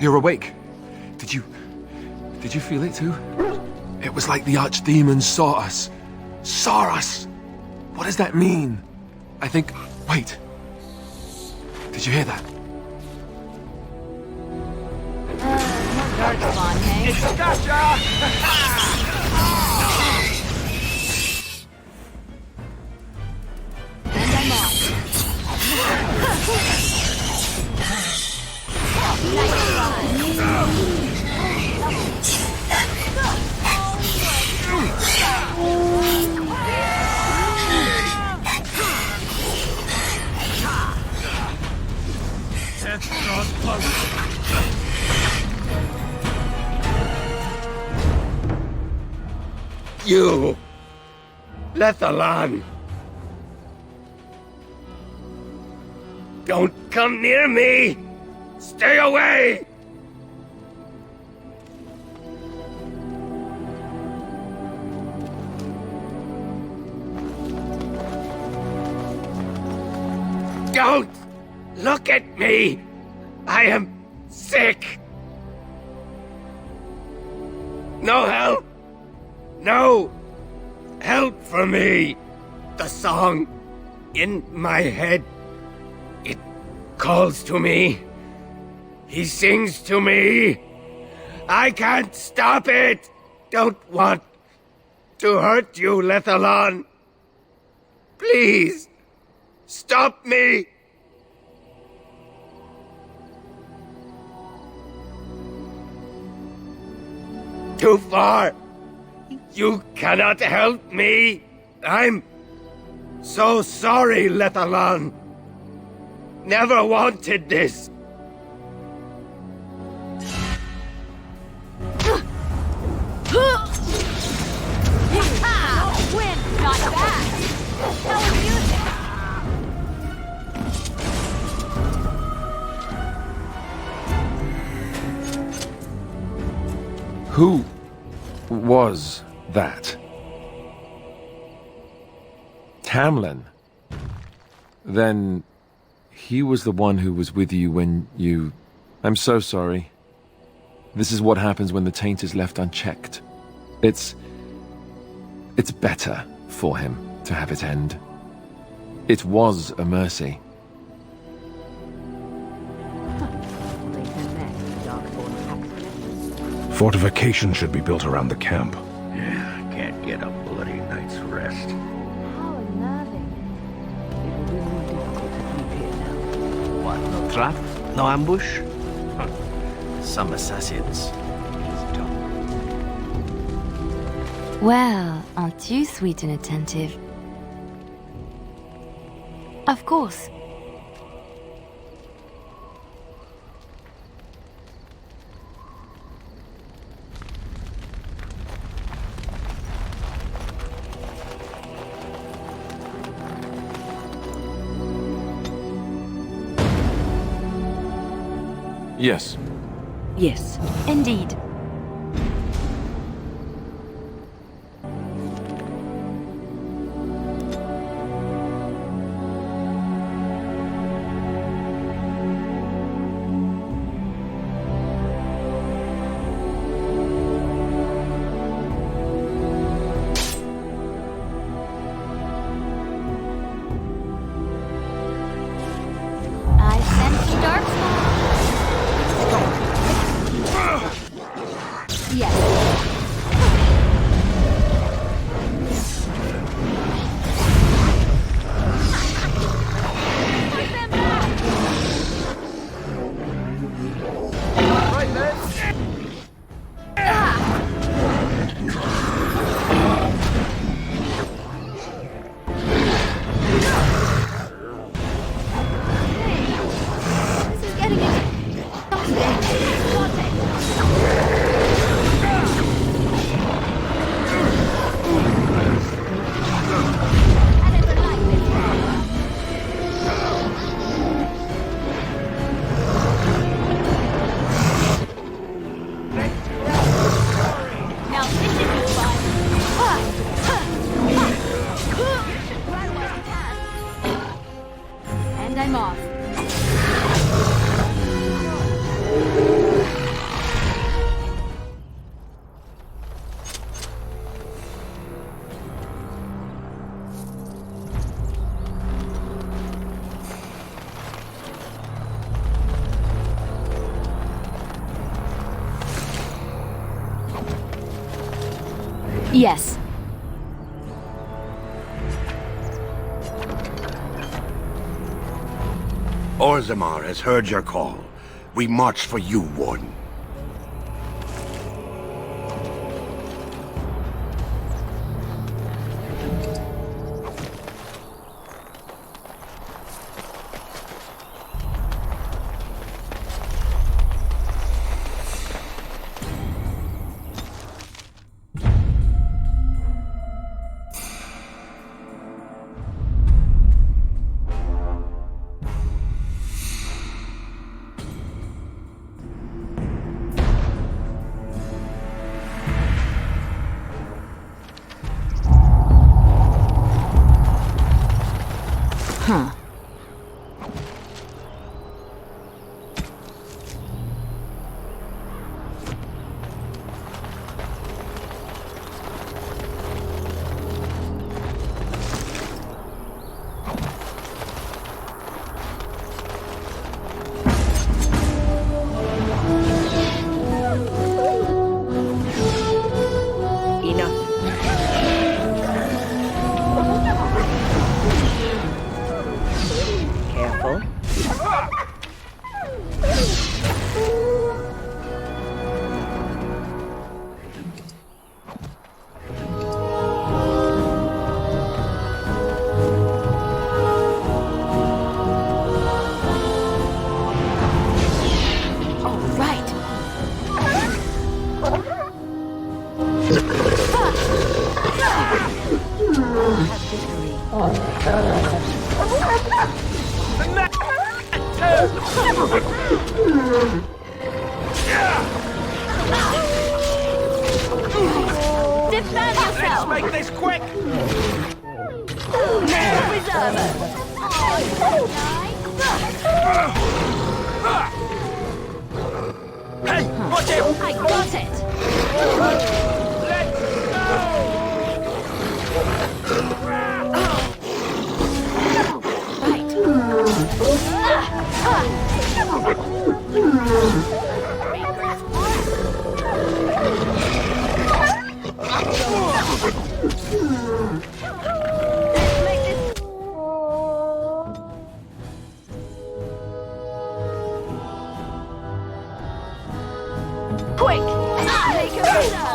You're awake. Did you feel it too? It was like the archdemon saw us. Saw us! What does that mean? I think... Wait. Did you hear that? More dark spawn, hey? It's gotcha! And I'm off. That's not close. You! Lethalon! Don't come near me! Stay away! Don't look at me! I am sick! No help! No help for me! The song in my head, it calls to me. He sings to me. I can't stop it! Don't want to hurt you, Lethalon. Please, stop me! Too far! You cannot help me! I'm so sorry, Lethalon. Never wanted this. Win, not bad. How amusing. Who was that? Tamlin. Then he was the one who was with you when you... I'm so sorry. This is what happens when the taint is left unchecked. It's better for him to have it end. It was a mercy. Fortification should be built around the camp. Yeah, can't get a bloody night's rest. How unnerving. It will be more difficult to keep here now. What, no trap? No ambush? Some assassins. Well, aren't you sweet and attentive? Of course. Yes. Yes, indeed. I sense the dark spawn. Yes. Right then. This is getting exhausting. Now this should be fun. And I'm off. Yes. Orzammar has heard your call. We march for you, Warden. Huh. Careful. All right. Defend yourself! Make this quick! Hey, watch it! I got it! Quick! Make a reserve!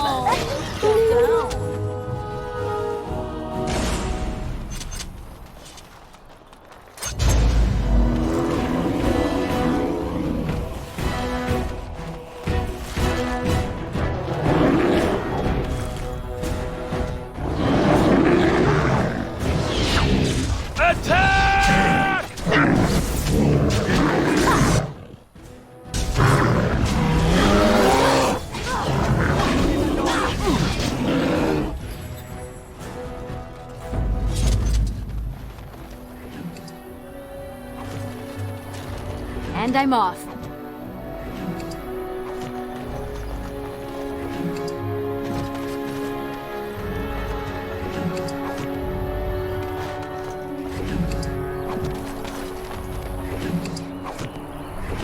And I'm off.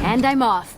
And I'm off.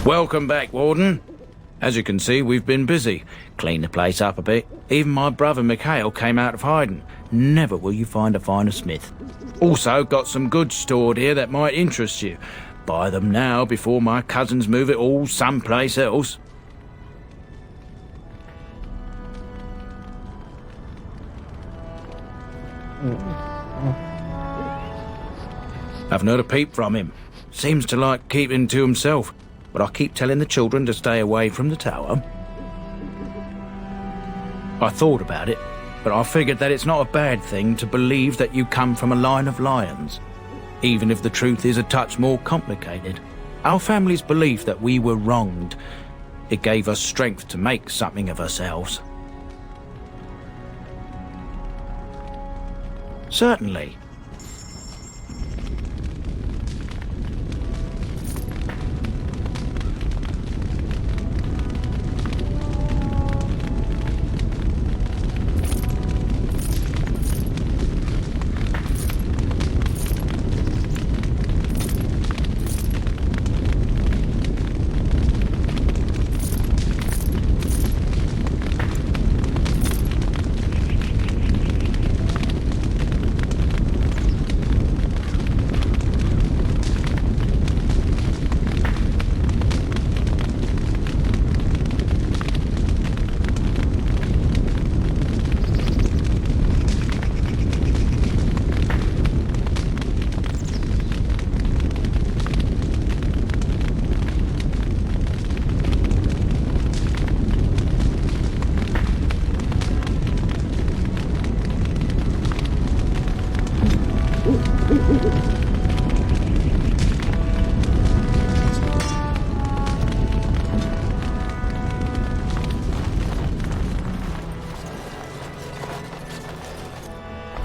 Welcome back, Warden. As you can see, we've been busy. Cleaned the place up a bit. Even my brother Mikhail came out of hiding. Never will you find a finer smith. Also, got some goods stored here that might interest you. Buy them now before my cousins move it all someplace else. Haven't heard a peep from him. Seems to like keeping to himself. But I keep telling the children to stay away from the tower. I thought about it, but I figured that it's not a bad thing to believe that you come from a line of lions, even if the truth is a touch more complicated. Our family's belief that we were wronged, it gave us strength to make something of ourselves. Certainly.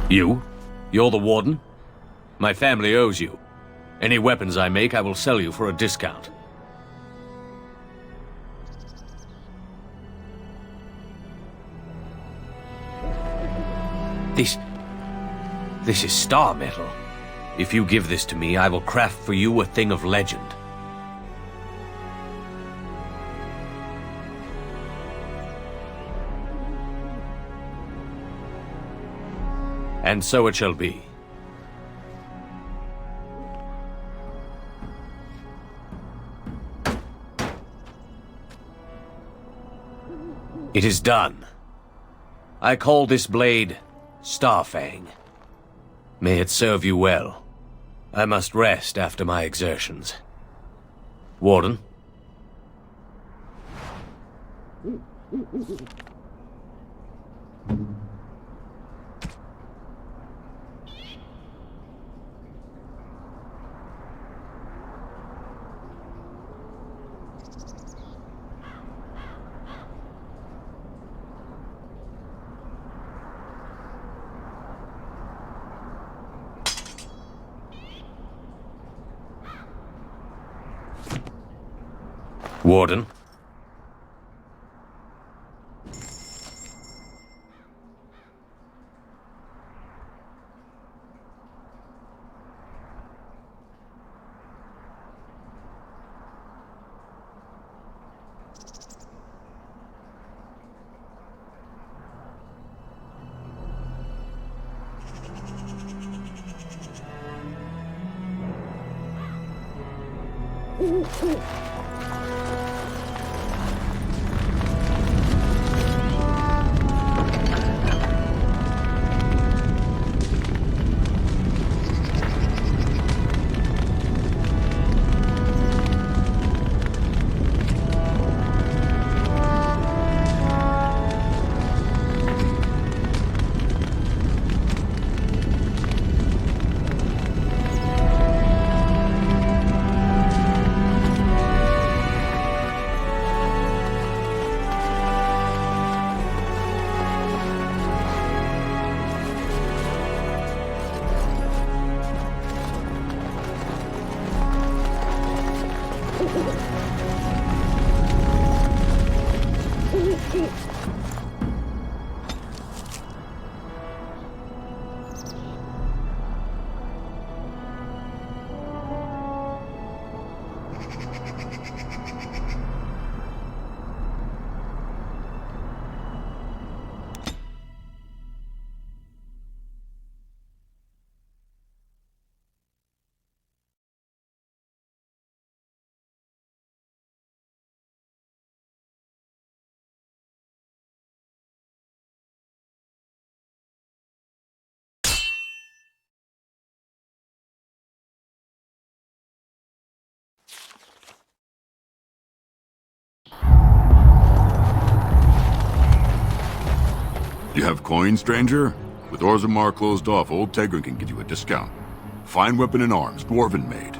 You? You're the warden? My family owes you. Any weapons I make, I will sell you for a discount. This is star metal. If you give this to me, I will craft for you a thing of legend. And so it shall be. It is done. I call this blade Starfang. May it serve you well. I must rest after my exertions. Warden? Warden? You have coin, stranger? With Orzammar closed off, old Tegrin can give you a discount. Fine weapon and arms, dwarven made.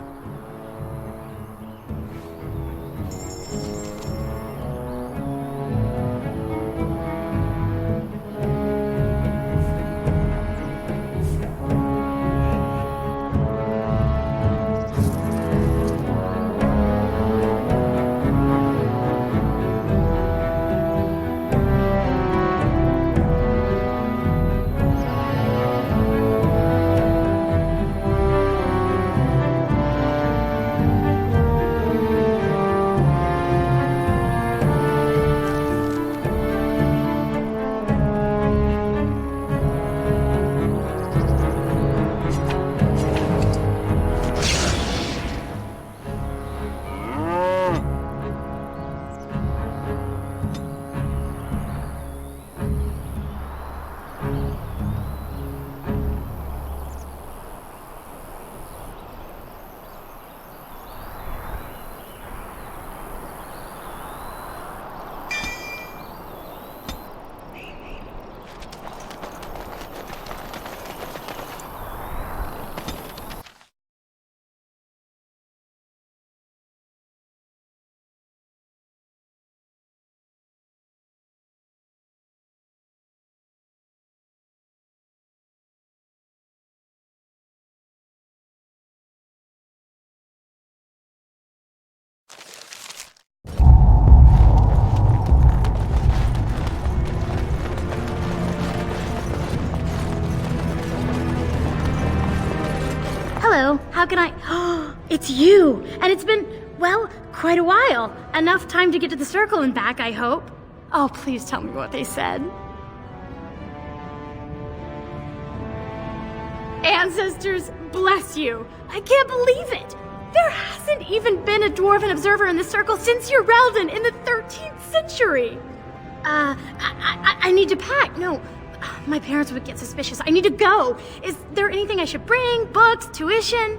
Hello, how can I... Oh, it's you! And it's been, well, quite a while. Enough time to get to the circle and back, I hope. Oh, please tell me what they said. Ancestors, bless you. I can't believe it. There hasn't even been a dwarven observer in the circle since Urelden in the 13th century. I need to pack. No, my parents would get suspicious. I need to go. Is there anything I should bring? Books? Tuition?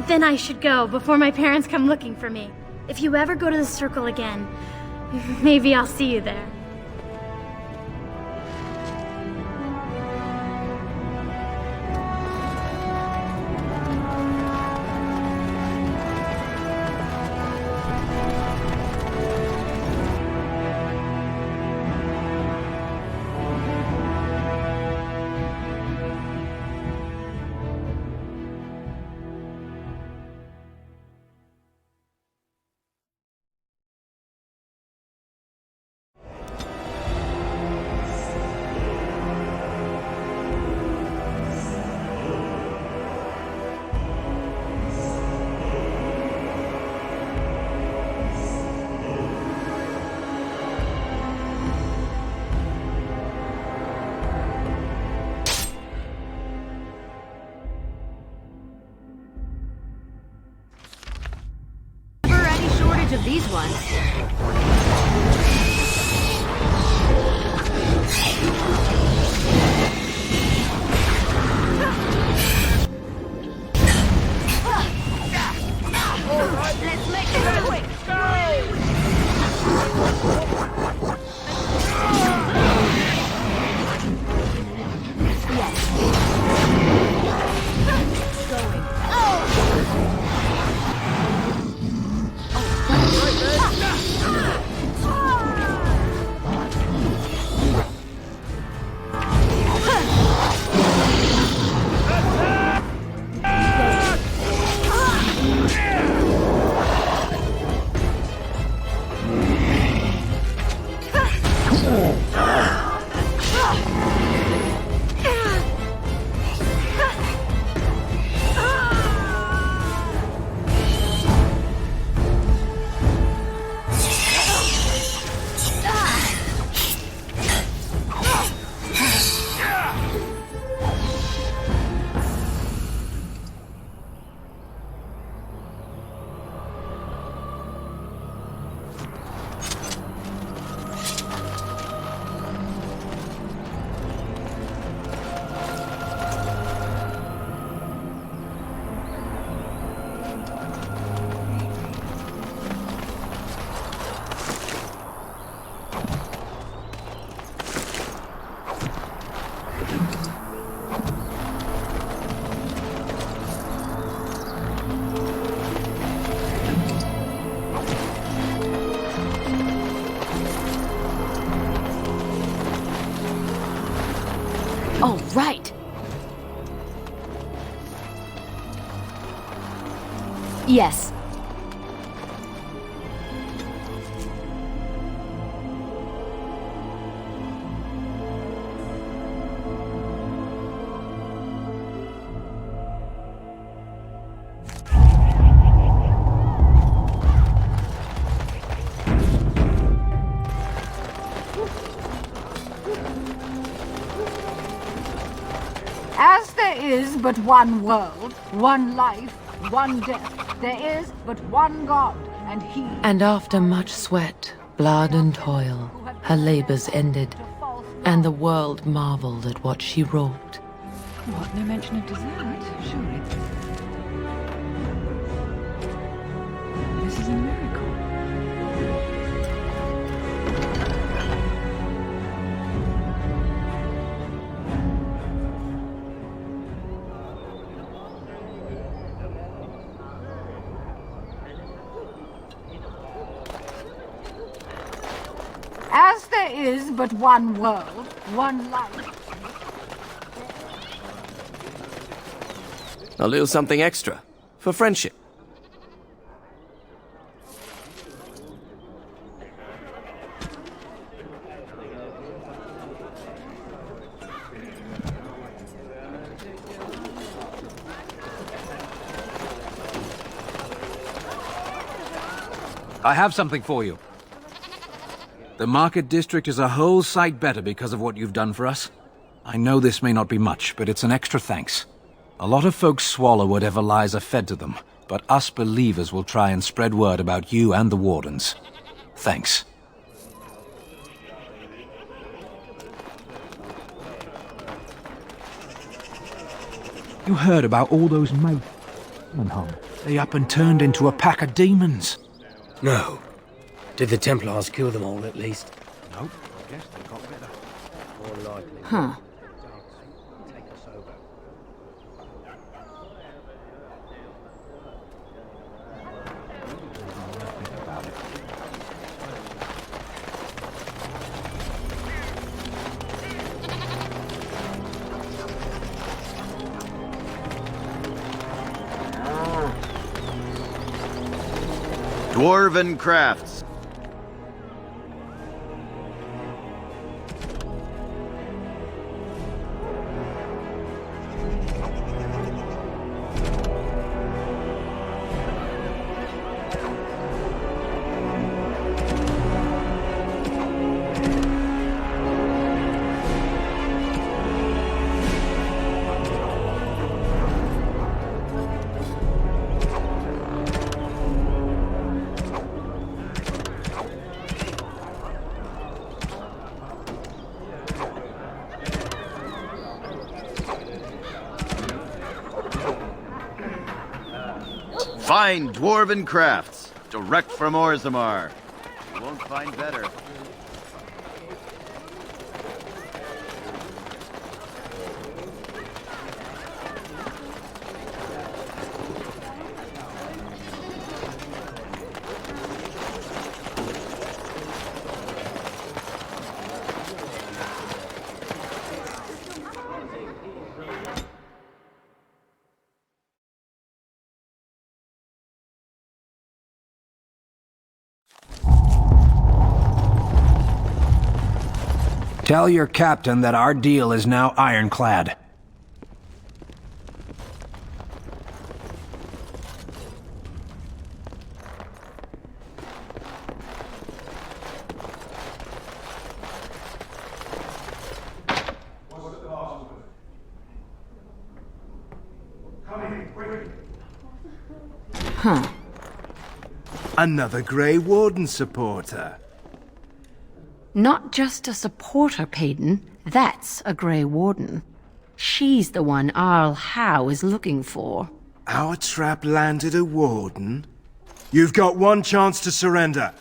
Then I should go before my parents come looking for me. If you ever go to the circle again, maybe I'll see you there. Of these ones. Let's make it quick. Yes. As there is but one world, one life, one death, there is but one God, and he... And after much sweat, blood and toil, her labors ended, and the world marveled at what she wrought. What, no mention of dessert? Surely. This is a miracle. As there is but one world, one life. A little something extra. For friendship. I have something for you. The market district is a whole sight better because of what you've done for us. I know this may not be much, but it's an extra thanks. A lot of folks swallow whatever lies are fed to them, but us believers will try and spread word about you and the Wardens. Thanks. You heard about all those mates, they up and turned into a pack of demons. No. Did the Templars kill them all, at least? Nope, I guess they got better. More likely. Huh. Take us over. Dwarven crafts. Fine dwarven crafts, direct from Orzammar. You won't find better. Tell your captain that our deal is now ironclad. Huh. Another Grey Warden supporter. Not just a supporter, Payton. That's a Grey Warden. She's the one Arl Howe is looking for. Our trap landed a Warden? You've got one chance to surrender.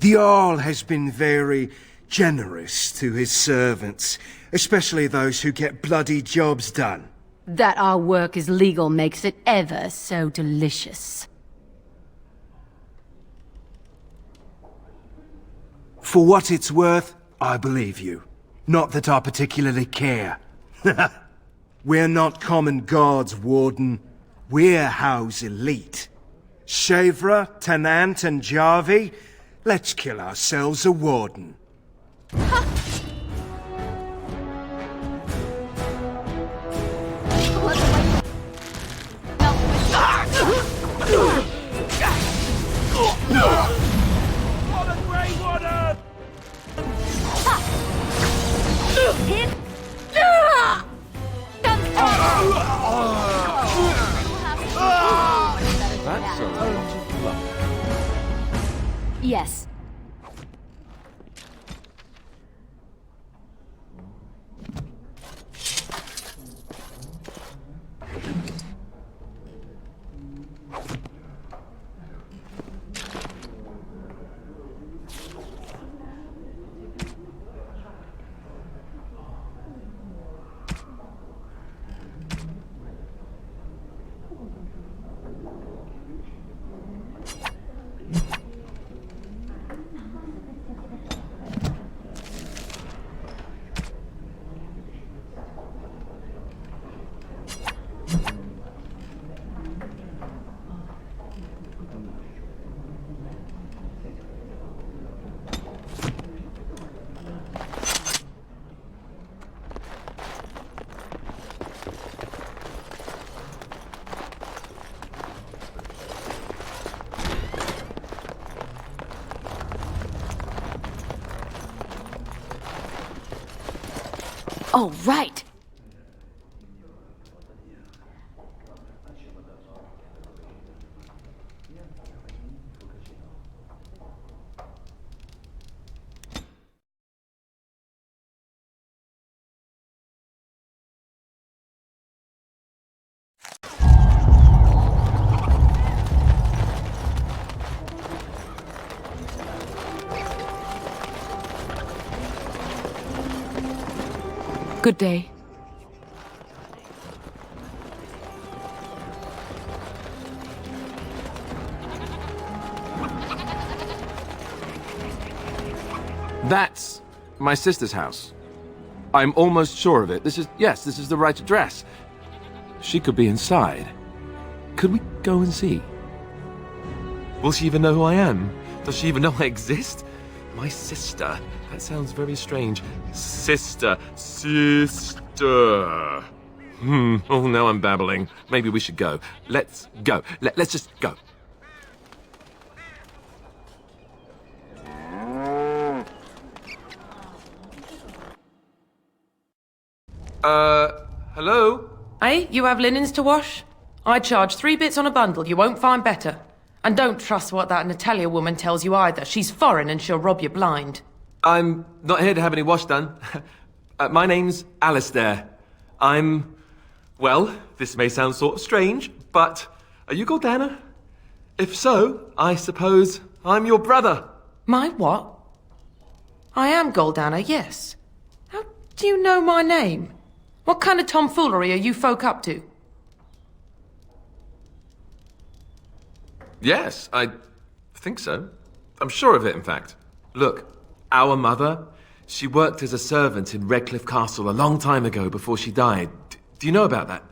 The Arl has been very generous to his servants, especially those who get bloody jobs done. That our work is legal makes it ever so delicious. For what it's worth, I believe you. Not that I particularly care. We're not common guards, Warden. We're House Elite. Shavra, Tenant, and Jarvie, let's kill ourselves a Warden. Yes. Oh, right. Good day. That's my sister's house. I'm almost sure of it. This is the right address. She could be inside. Could we go and see? Will she even know who I am? Does she even know I exist? My sister? That sounds very strange. Sister. Oh, now I'm babbling. Maybe we should go. Let's go. Let's just go. Hello? Hey, you have linens to wash? I charge 3 bits on a bundle. You won't find better. And don't trust what that Natalia woman tells you either. She's foreign and she'll rob you blind. I'm not here to have any wash done. My name's Alistair. Well, this may sound sort of strange, but are you Gordana? If so, I suppose I'm your brother. My what? I am Goldana, yes. How do you know my name? What kind of tomfoolery are you folk up to? Yes, I think so. I'm sure of it, in fact. Look, our mother, she worked as a servant in Redcliffe Castle a long time ago before she died. Do you know about that?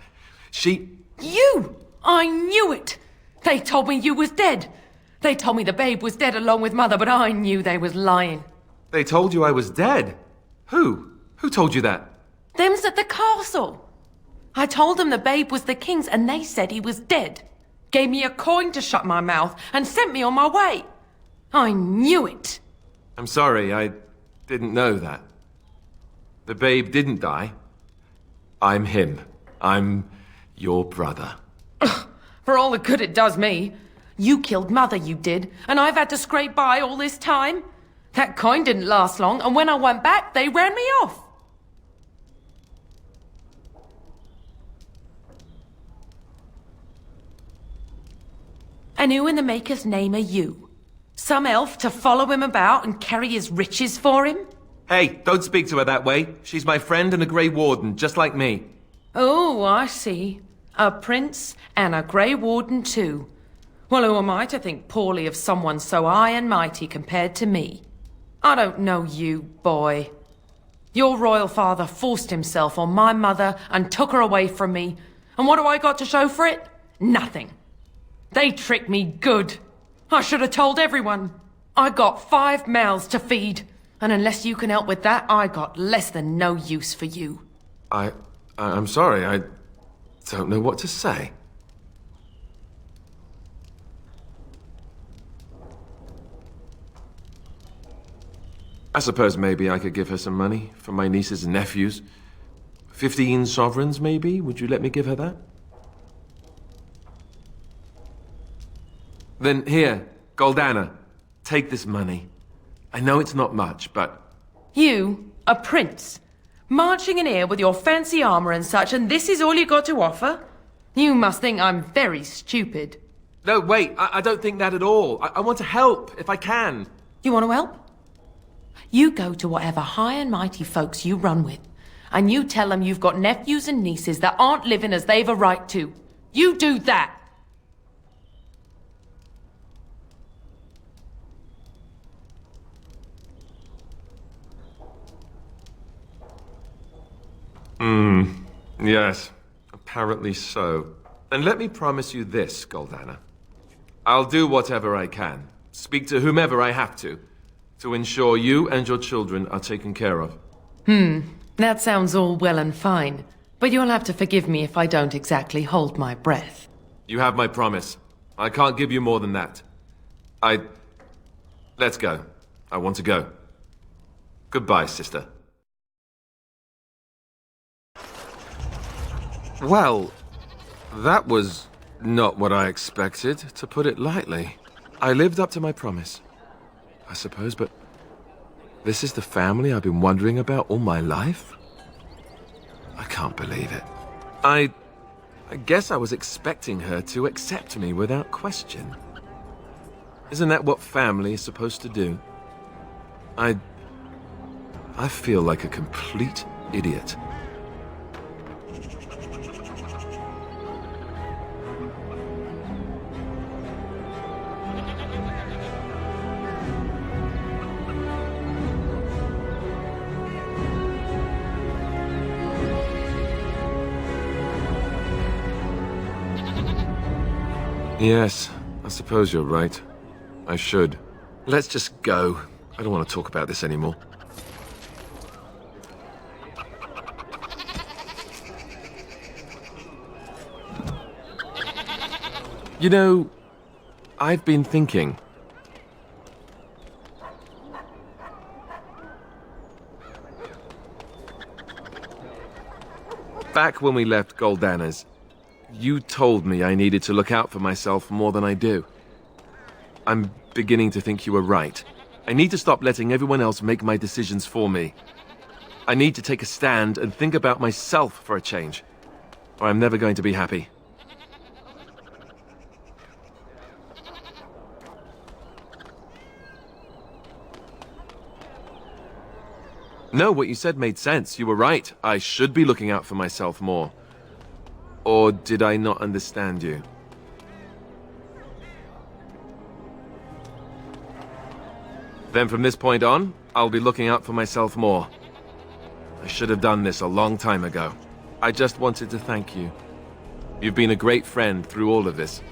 You! I knew it! They told me you was dead. They told me the babe was dead along with mother, but I knew they was lying. They told you I was dead? Who? Who told you that? Them's at the castle. I told them the babe was the king's and they said he was dead. Gave me a coin to shut my mouth and sent me on my way. I knew it. I'm sorry, I didn't know that. The babe didn't die. I'm him. I'm your brother. For all the good it does me. You killed mother, you did, and I've had to scrape by all this time. That coin didn't last long, and when I went back, they ran me off. And who in the Maker's name are you? Some elf to follow him about and carry his riches for him? Hey, don't speak to her that way. She's my friend and a Grey Warden, just like me. Oh, I see. A prince and a Grey Warden too. Well, who am I to think poorly of someone so high and mighty compared to me? I don't know you, boy. Your royal father forced himself on my mother and took her away from me. And what do I got to show for it? Nothing. They tricked me good. I should have told everyone. I got 5 mouths to feed. And unless you can help with that, I got less than no use for you. I'm sorry, I don't know what to say. I suppose maybe I could give her some money for my nieces and nephews. 15 sovereigns, maybe? Would you let me give her that? Then here, Goldana, take this money. I know it's not much, but... You, a prince, marching in here with your fancy armor and such, and this is all you got to offer? You must think I'm very stupid. No, wait, I don't think that at all. I want to help, if I can. You want to help? You go to whatever high and mighty folks you run with, and you tell them you've got nephews and nieces that aren't living as they've a right to. You do that! Yes, apparently so. And let me promise you this, Goldana. I'll do whatever I can, speak to whomever I have to ensure you and your children are taken care of. That sounds all well and fine, but you'll have to forgive me if I don't exactly hold my breath. You have my promise. I can't give you more than that. Let's go. I want to go. Goodbye, sister. Well, that was not what I expected, to put it lightly. I lived up to my promise, I suppose, but this is the family I've been wondering about all my life? I can't believe it. I guess I was expecting her to accept me without question. Isn't that what family is supposed to do? I feel like a complete idiot. Yes, I suppose you're right. I should. Let's just go. I don't want to talk about this anymore. You know, I've been thinking. Back when we left Goldana's, you told me I needed to look out for myself more than I do. I'm beginning to think you were right. I need to stop letting everyone else make my decisions for me. I need to take a stand and think about myself for a change, or I'm never going to be happy. No, what you said made sense. You were right. I should be looking out for myself more. Or did I not understand you? Then from this point on, I'll be looking out for myself more. I should have done this a long time ago. I just wanted to thank you. You've been a great friend through all of this.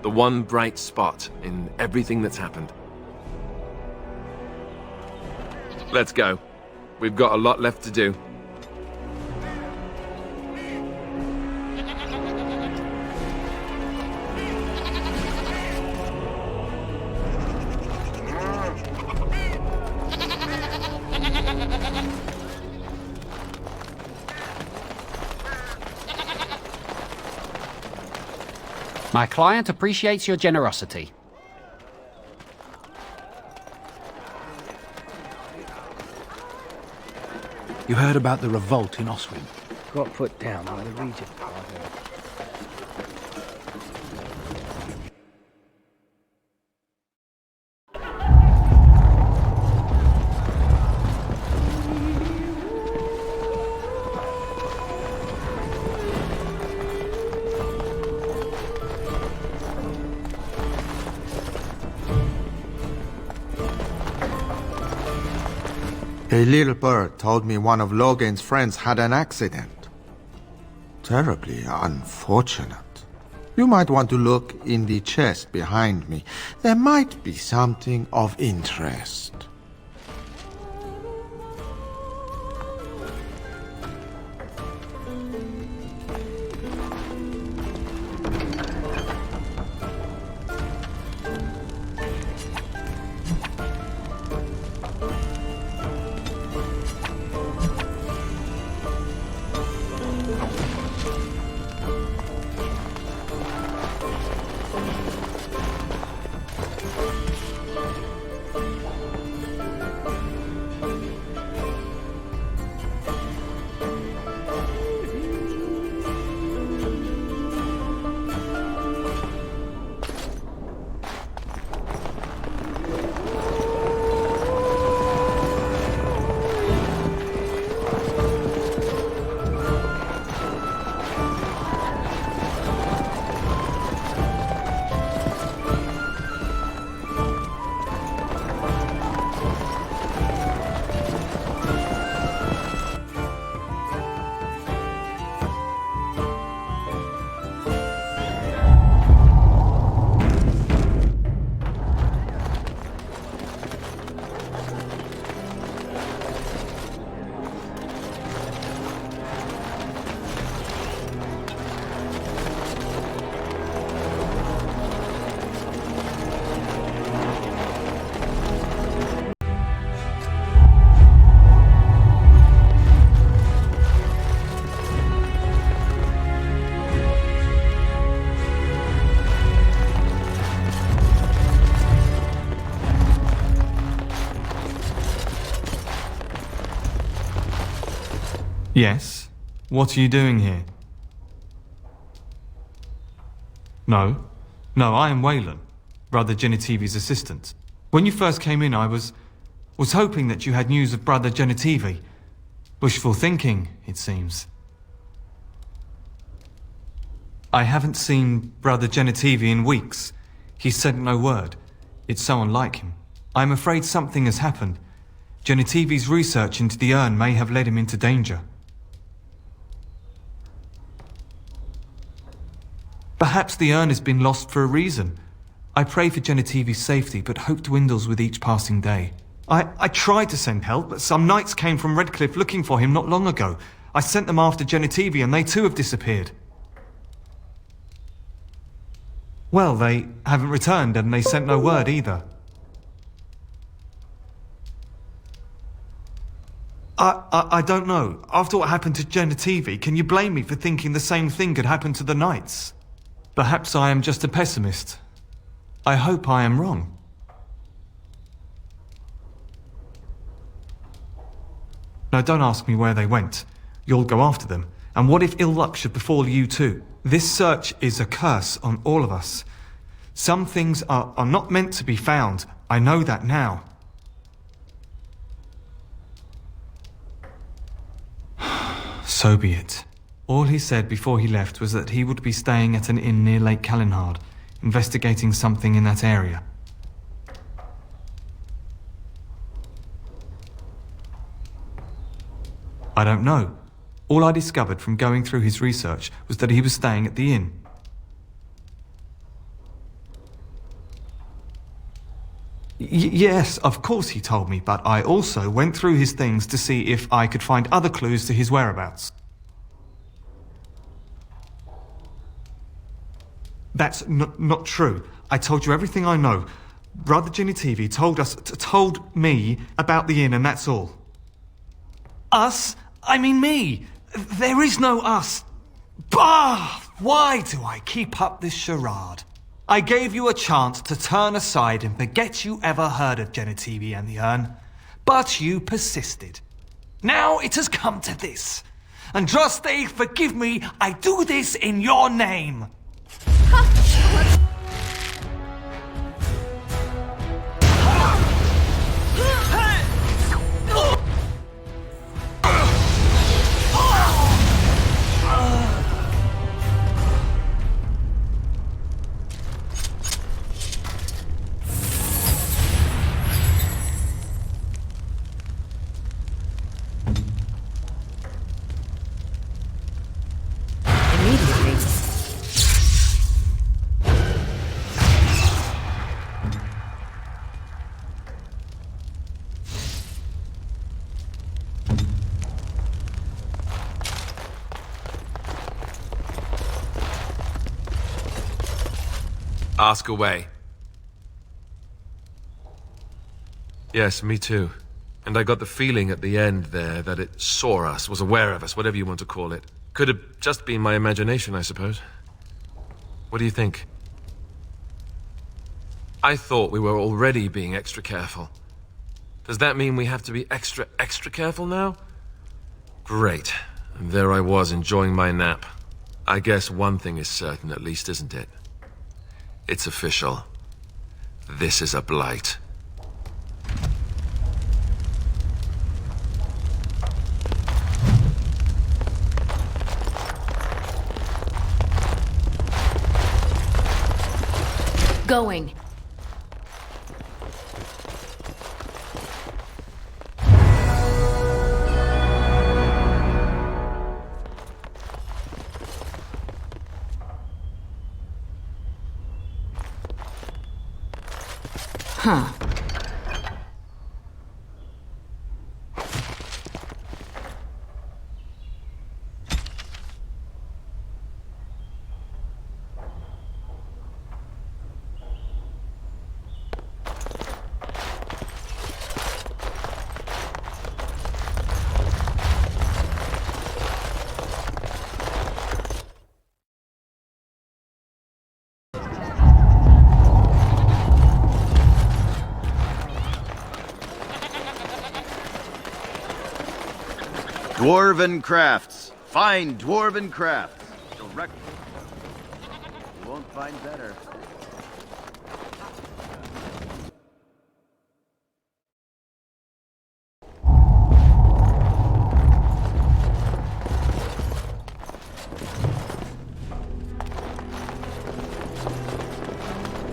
The one bright spot in everything that's happened. Let's go. We've got a lot left to do. My client appreciates your generosity. You heard about the revolt in Oswin? Got put down by the regent. A little bird told me one of Logan's friends had an accident. Terribly unfortunate. You might want to look in the chest behind me. There might be something of interest. Yes? What are you doing here? No. No, I am Waylon, Brother Genitivi's assistant. When you first came in, I was hoping that you had news of Brother Genitivi. Wishful thinking, it seems. I haven't seen Brother Genitivi in weeks. He sent no word. It's so unlike him. I'm afraid something has happened. Genitivi's research into the urn may have led him into danger. Perhaps the urn has been lost for a reason. I pray for Genitivi's safety, but hope dwindles with each passing day. I tried to send help, but some knights came from Redcliffe looking for him not long ago. I sent them after Genitivi, and they too have disappeared. Well, they haven't returned, and they sent no word either. I don't know. After what happened to Genitivi, can you blame me for thinking the same thing could happen to the knights? Perhaps I am just a pessimist. I hope I am wrong. No, don't ask me where they went. You'll go after them. And what if ill luck should befall you too? This search is a curse on all of us. Some things are not meant to be found. I know that now. So be it. All he said before he left was that he would be staying at an inn near Lake Calenhard, investigating something in that area. I don't know. All I discovered from going through his research was that he was staying at the inn. Yes, of course he told me, but I also went through his things to see if I could find other clues to his whereabouts. That's not true. I told you everything I know. Brother Genitivi told me about the inn, and that's all. Us? I mean me. There is no us. Bah! Why do I keep up this charade? I gave you a chance to turn aside and forget you ever heard of Genitivi and the urn, but you persisted. Now it has come to this. Andraste, forgive me, I do this in your name. Ask away. Yes, me too. And I got the feeling at the end there that it saw us, was aware of us, whatever you want to call it. Could have just been my imagination, I suppose. What do you think? I thought we were already being extra careful. Does that mean we have to be extra careful now? Great. And there I was enjoying my nap. I guess one thing is certain at least, isn't it? It's official. This is a blight. Going. Huh. Dwarven crafts. Find dwarven crafts. Direct. You won't find better.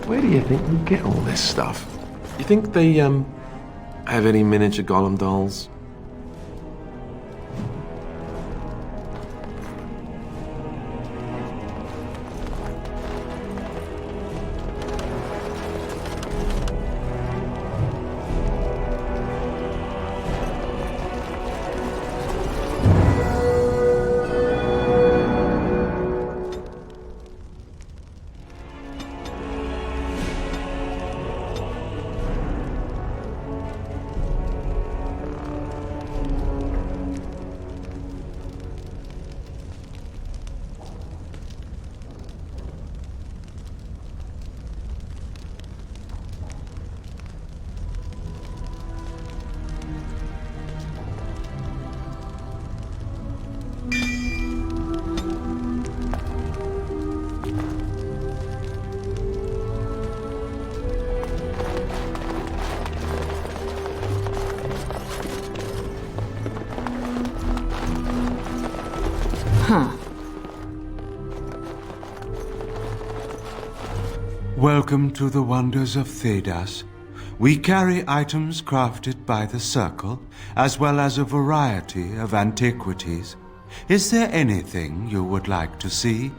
Where do you think we get all this stuff? You think they, have any miniature golem dolls? Huh. Welcome to the wonders of Thedas. We carry items crafted by the Circle, as well as a variety of antiquities. Is there anything you would like to see?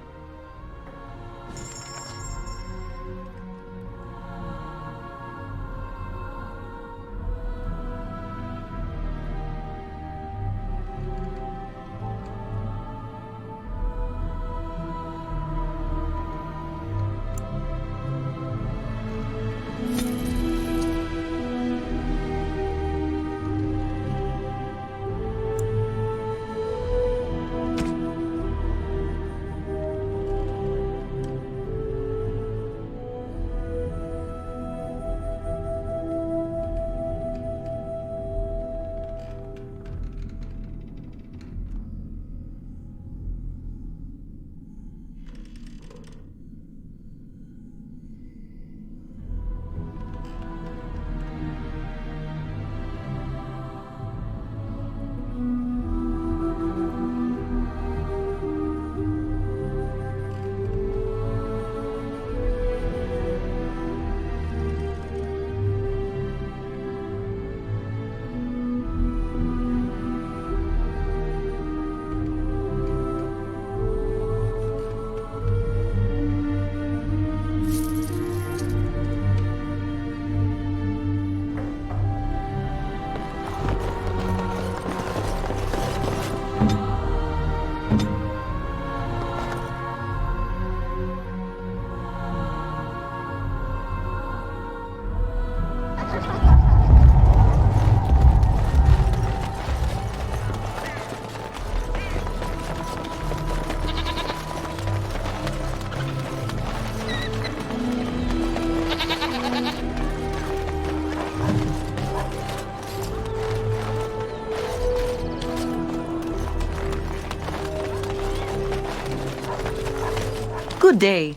Good day.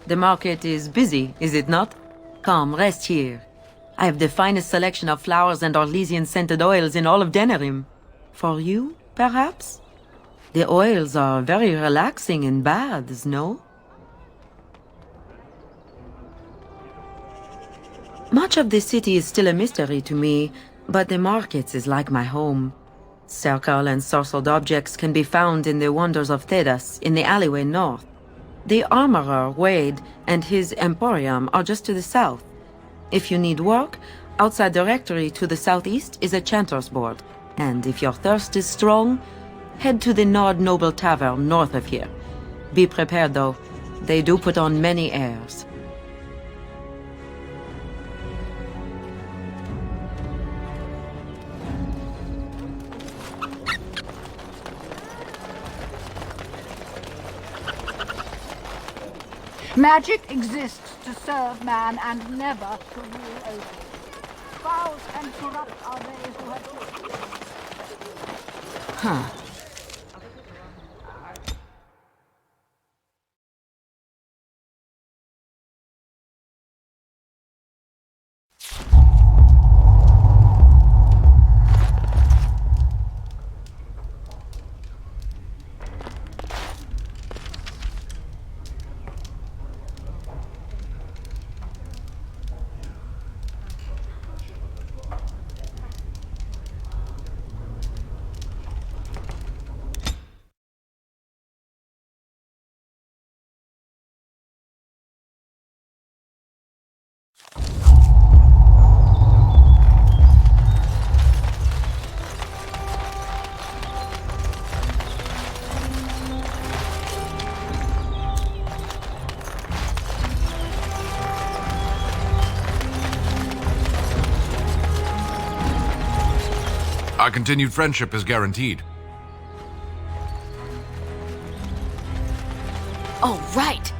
The market is busy, is it not? Come, rest here. I have the finest selection of flowers and Orlesian-scented oils in all of Denerim. For you, perhaps? The oils are very relaxing in baths, no? Much of the city is still a mystery to me, but the market is like my home. Circle and sorcelled objects can be found in the wonders of Thedas, in the alleyway north. The armorer, Wade, and his emporium are just to the south. If you need work, outside the rectory to the southeast is a chanter's board. And if your thirst is strong, head to the Nord Noble Tavern north of here. Be prepared, though. They do put on many airs. Magic exists to serve man and never to rule over him. Foul and corrupt are they who have... Huh. Our continued friendship is guaranteed. Oh, right.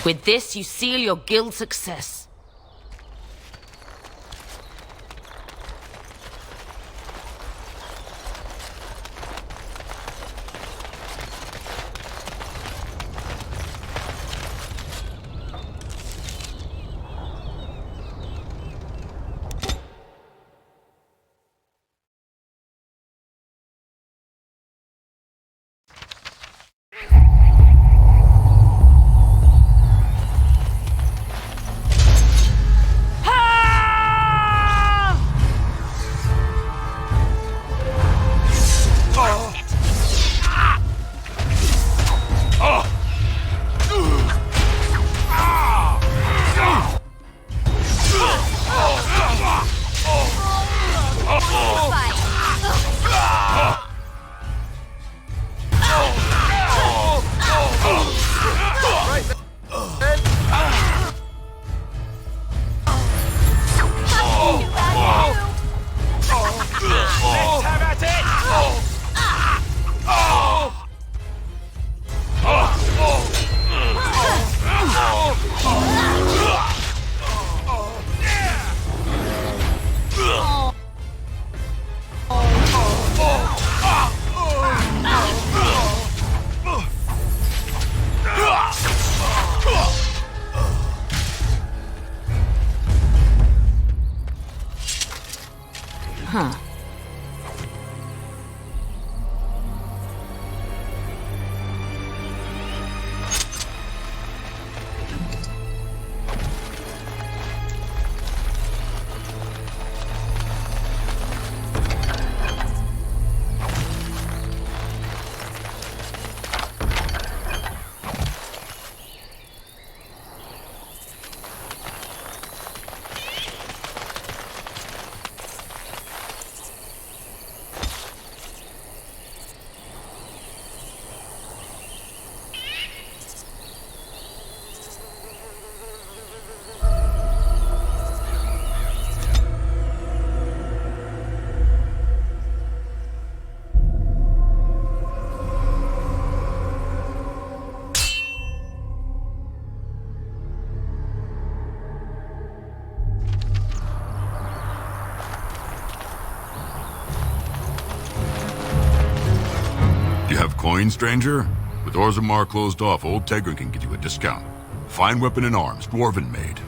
With this, you seal your guild's success. Huh. Queen, stranger? With Orzammar closed off, old Tegrin can get you a discount. Fine weapon and arms, dwarven made.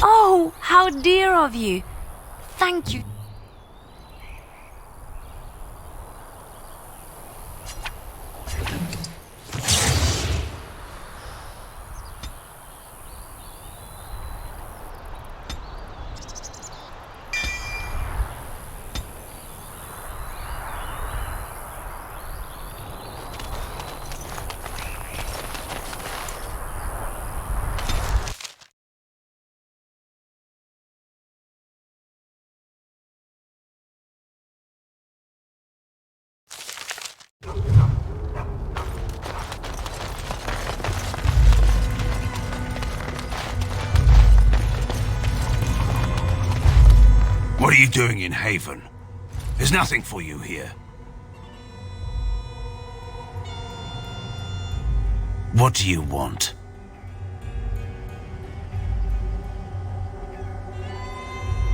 Oh, how dear of you. Thank you. What are you doing in Haven? There's nothing for you here. What do you want?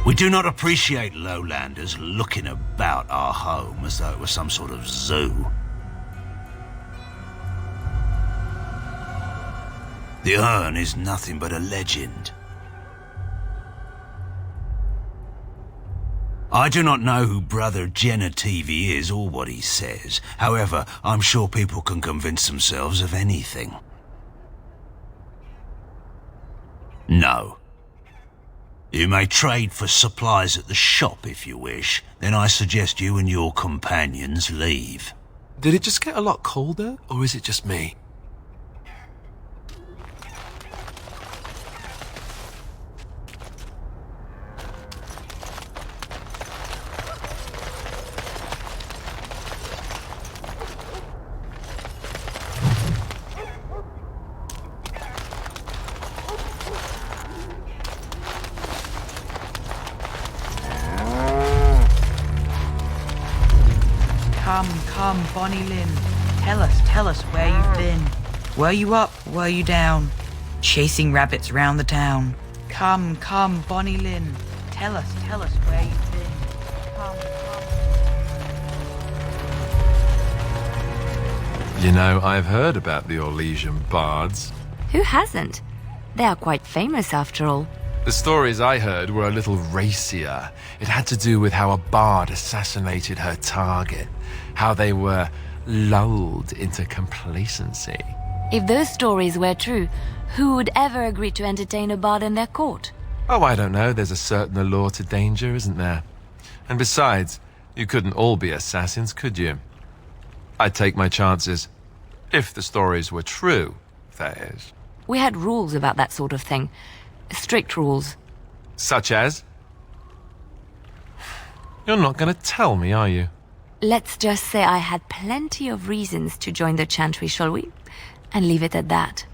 We do not appreciate lowlanders looking about our home as though it was some sort of zoo. The urn is nothing but a legend. I do not know who Brother Genitivi is or what he says. However, I'm sure people can convince themselves of anything. No. You may trade for supplies at the shop if you wish. Then I suggest you and your companions leave. Did it just get a lot colder, or is it just me? Come, Bonnie Lynn. Tell us where you've been. Were you up? Were you down? Chasing rabbits round the town. Come, Bonnie Lynn. Tell us where you've been. You know, I've heard about the Orlesian bards. Who hasn't? They are quite famous after all. The stories I heard were a little racier. It had to do with how a bard assassinated her target, how they were lulled into complacency. If those stories were true, who would ever agree to entertain a bard in their court? Oh, I don't know. There's a certain allure to danger, isn't there? And besides, you couldn't all be assassins, could you? I'd take my chances. If the stories were true, that is. We had rules about that sort of thing. Strict rules. Such as? You're not going to tell me, are you? Let's just say I had plenty of reasons to join the Chantry, shall we? And leave it at that.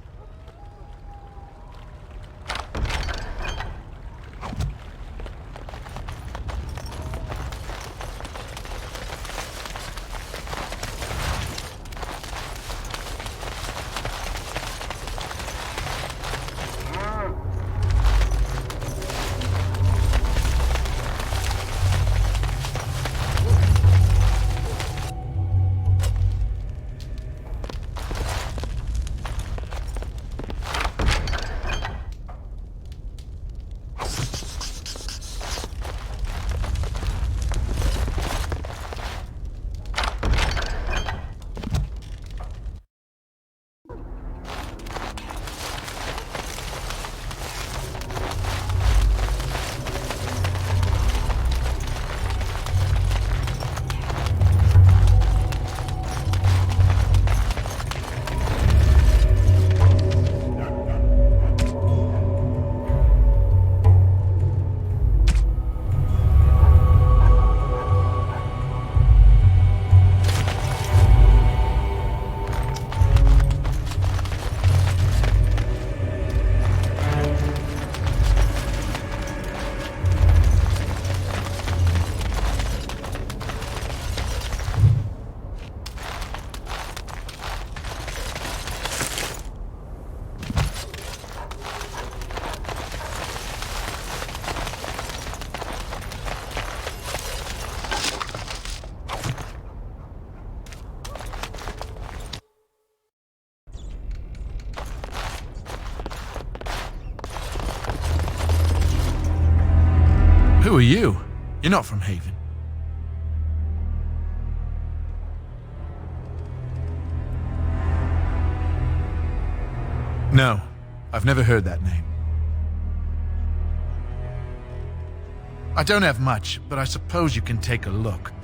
Who are you? You're not from Haven. No, I've never heard that name. I don't have much, but I suppose you can take a look.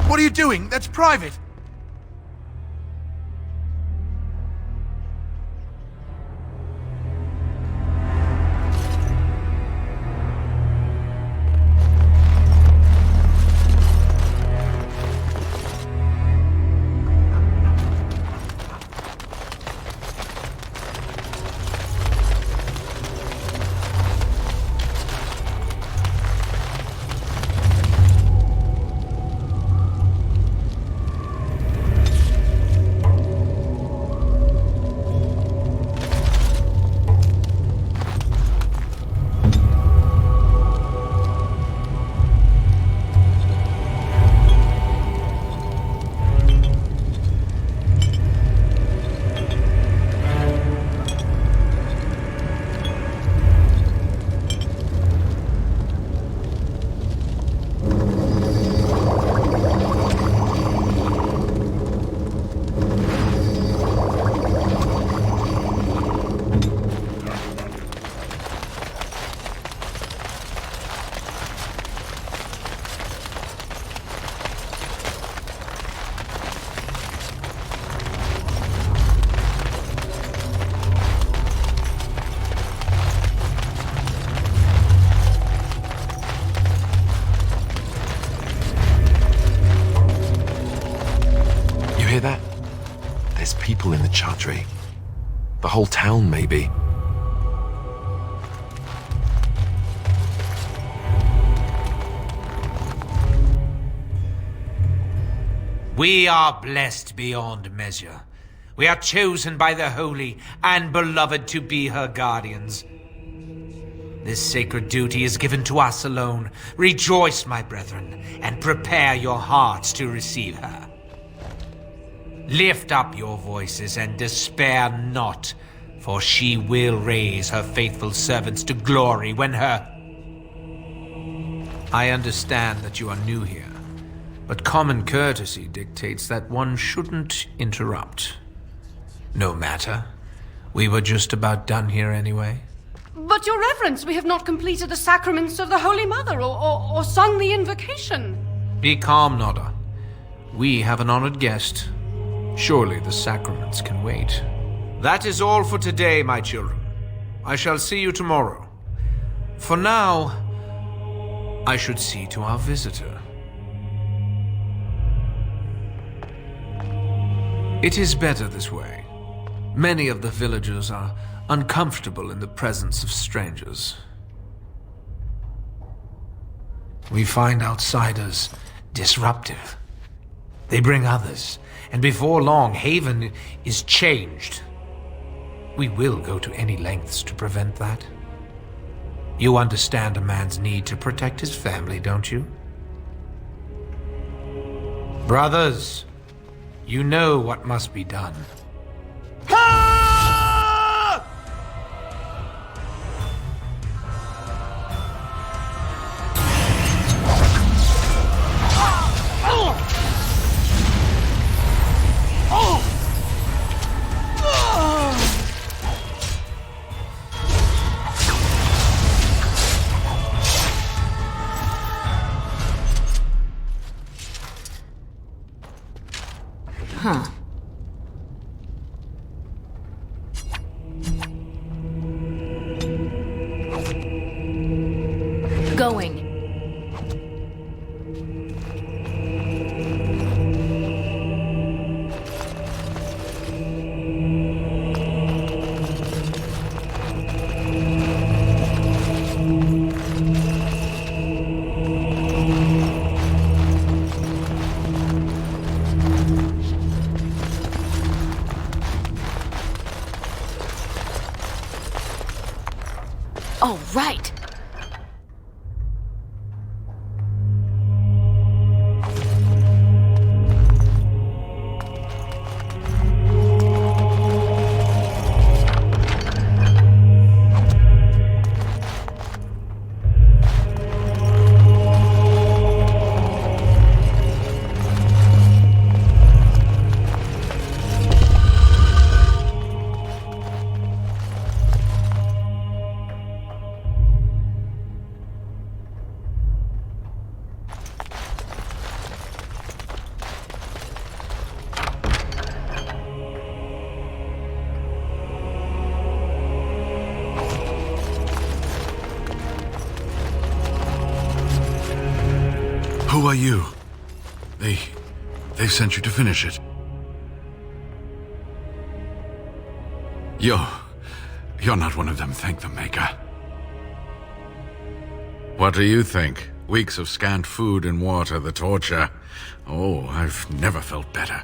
What are you doing? That's private! Hear that? There's people in the Chantry. The whole town, maybe. We are blessed beyond measure. We are chosen by the holy and beloved to be her guardians. This sacred duty is given to us alone. Rejoice, my brethren, and prepare your hearts to receive her. Lift up your voices and despair not, for she will raise her faithful servants to glory when her... I understand that you are new here, but common courtesy dictates that one shouldn't interrupt. No matter. We were just about done here anyway. But, Your Reverence, we have not completed the sacraments of the Holy Mother or sung the invocation. Be calm, Nodda. We have an honored guest. Surely the sacraments can wait. That is all for today, my children. I shall see you tomorrow. For now, I should see to our visitor. It is better this way. Many of the villagers are uncomfortable in the presence of strangers. We find outsiders disruptive. They bring others, and before long, Haven is changed. We will go to any lengths to prevent that. You understand a man's need to protect his family, don't you? Brothers, you know what must be done. Huh. Going. Who are you? They've sent you to finish it. You're not one of them, thank the Maker. What do you think? Weeks of scant food and water, the torture. Oh, I've never felt better.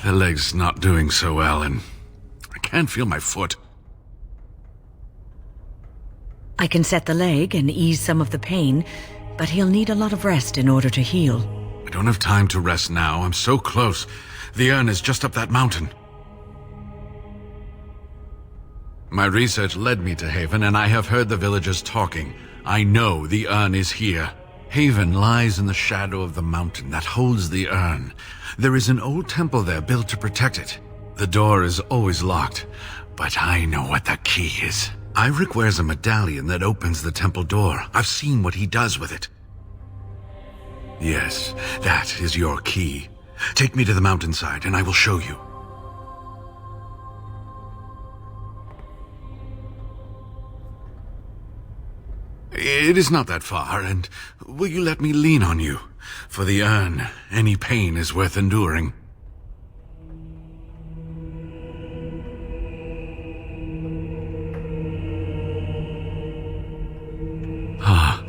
The leg's not doing so well, and I can't feel my foot. I can set the leg and ease some of the pain, but he'll need a lot of rest in order to heal. I don't have time to rest now. I'm so close. The urn is just up that mountain. My research led me to Haven, and I have heard the villagers talking. I know the urn is here. Haven lies in the shadow of the mountain that holds the urn. There is an old temple there built to protect it. The door is always locked, but I know what the key is. Ivric wears a medallion that opens the temple door. I've seen what he does with it. Yes, that is your key. Take me to the mountainside, and I will show you. It is not that far, and will you let me lean on you? For the urn, any pain is worth enduring. Ah,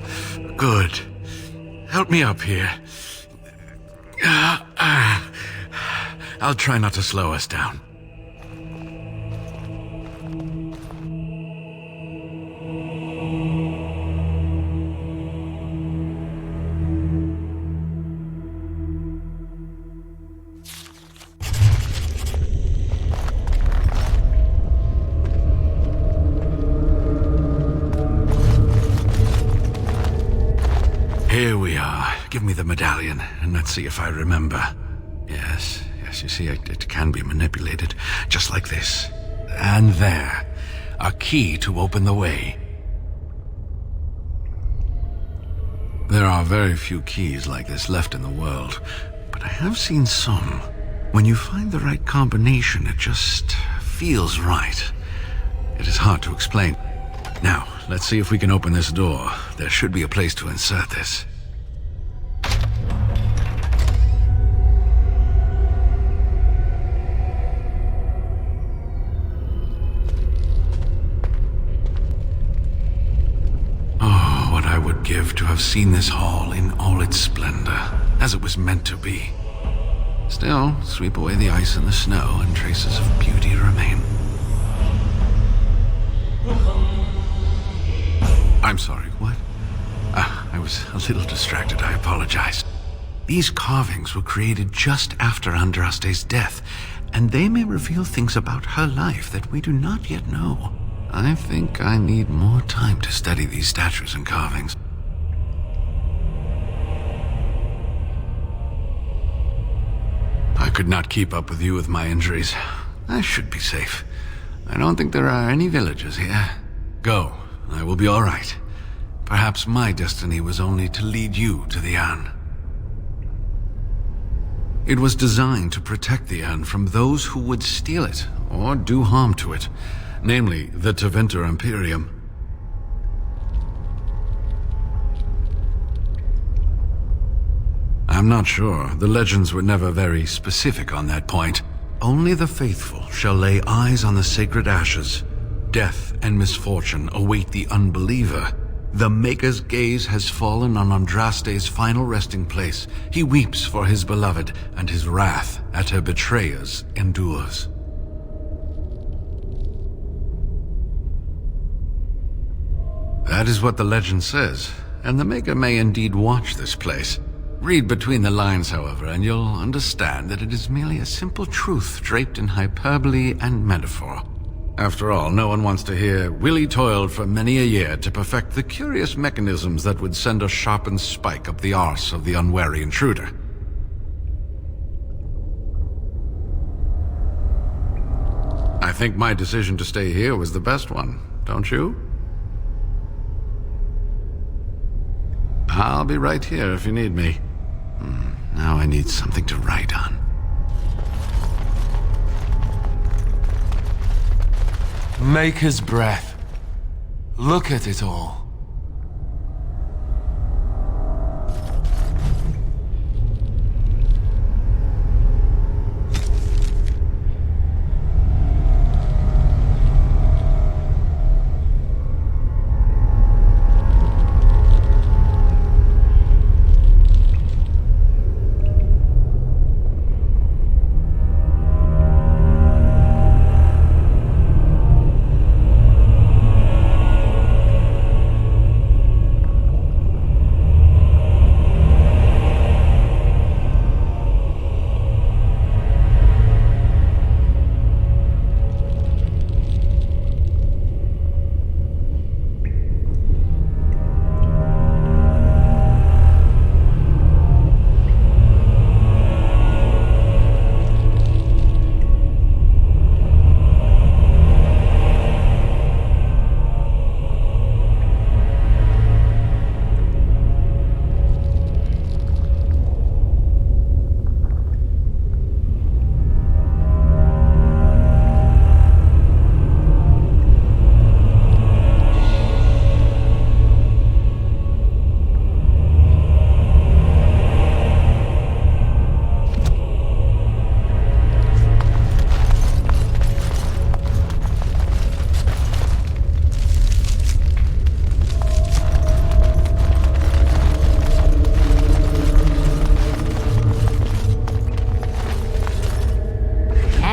good. Help me up here. I'll try not to slow us down. Here we are. Give me the medallion, and let's see if I remember. Yes, you see, it can be manipulated, just like this. And there. A key to open the way. There are very few keys like this left in the world, but I have seen some. When you find the right combination, it just feels right. It is hard to explain. Now, let's see if we can open this door. There should be a place to insert this. Oh, what I would give to have seen this hall in all its splendor, as it was meant to be. Still, sweep away the ice and the snow, and traces of beauty remain. I'm sorry, what? I was a little distracted, I apologize. These carvings were created just after Andraste's death, and they may reveal things about her life that we do not yet know. I think I need more time to study these statues and carvings. I could not keep up with you with my injuries. I should be safe. I don't think there are any villagers here. Go. I will be all right. Perhaps my destiny was only to lead you to the urn. It was designed to protect the urn from those who would steal it or do harm to it, namely the Tevinter Imperium. I'm not sure. The legends were never very specific on that point. Only the faithful shall lay eyes on the sacred ashes. Death and misfortune await the unbeliever. The Maker's gaze has fallen on Andraste's final resting place. He weeps for his beloved, and his wrath at her betrayers endures. That is what the legend says, and the Maker may indeed watch this place. Read between the lines, however, and you'll understand that it is merely a simple truth draped in hyperbole and metaphor. After all, no one wants to hear Willie toiled for many a year to perfect the curious mechanisms that would send a sharpened spike up the arse of the unwary intruder. I think my decision to stay here was the best one, don't you? I'll be right here if you need me. Now I need something to write on. Maker's breath. Look at it all.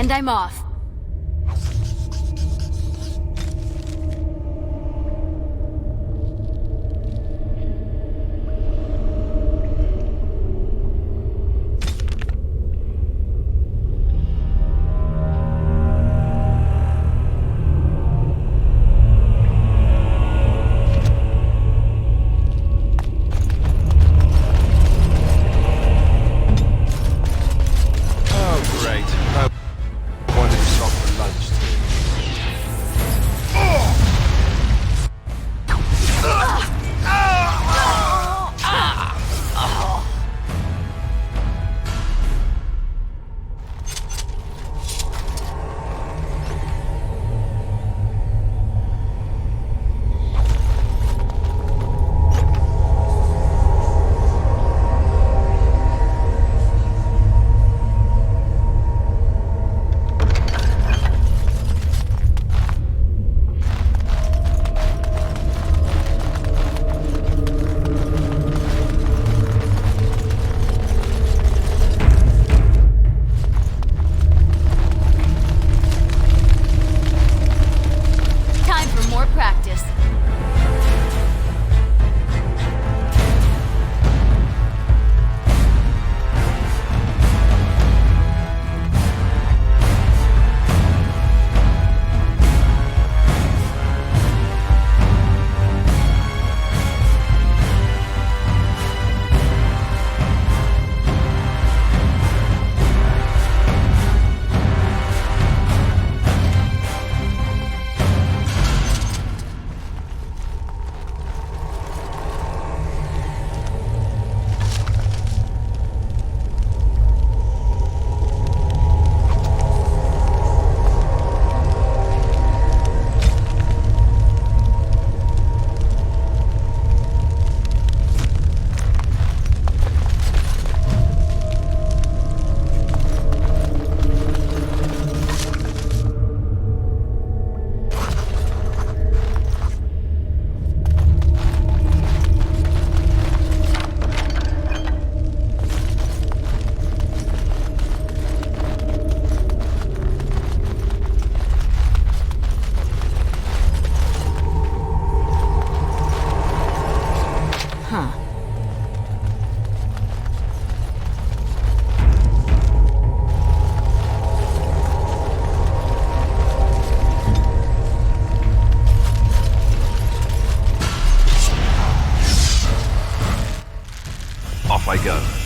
And I'm off. Off I go.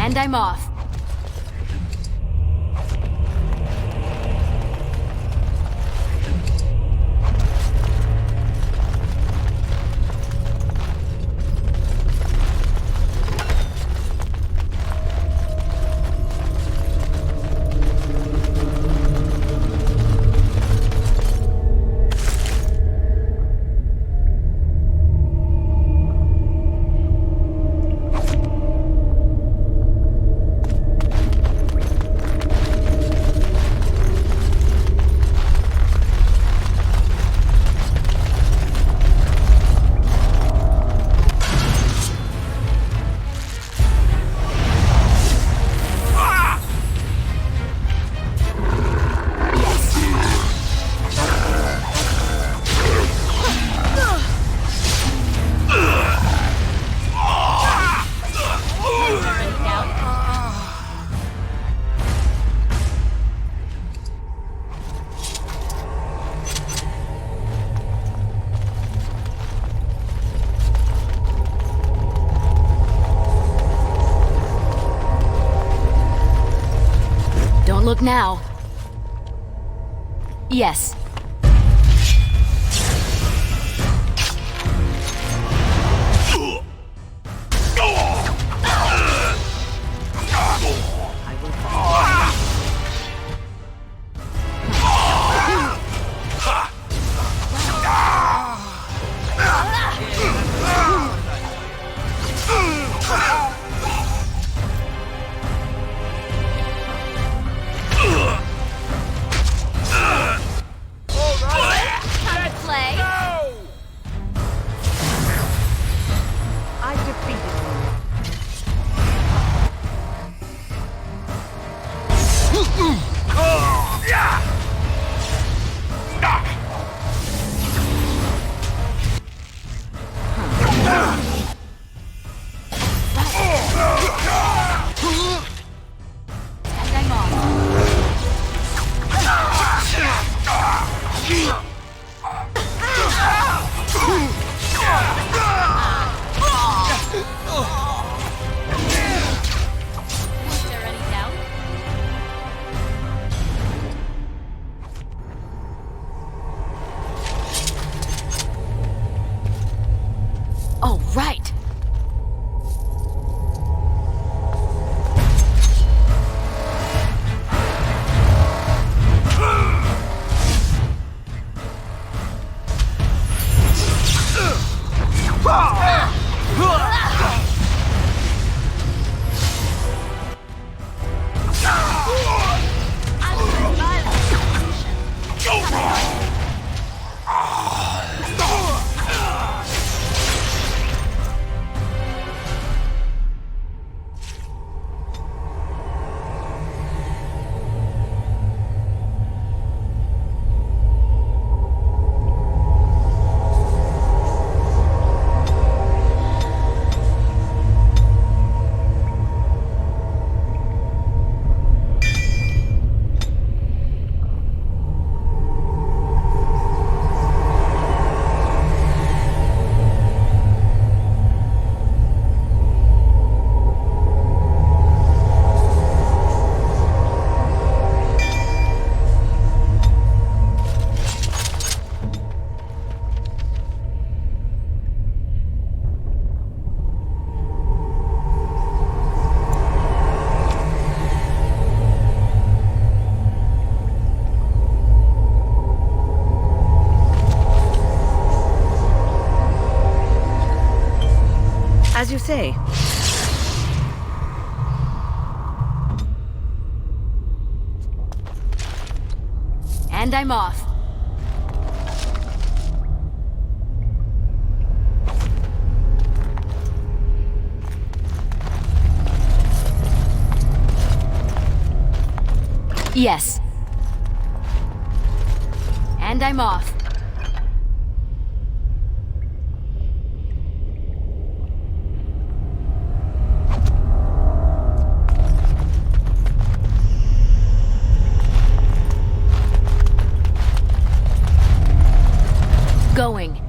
And I'm off. Don't look now. Yes. Oh, right. As you say. And I'm off. Yes. And I'm off. Going.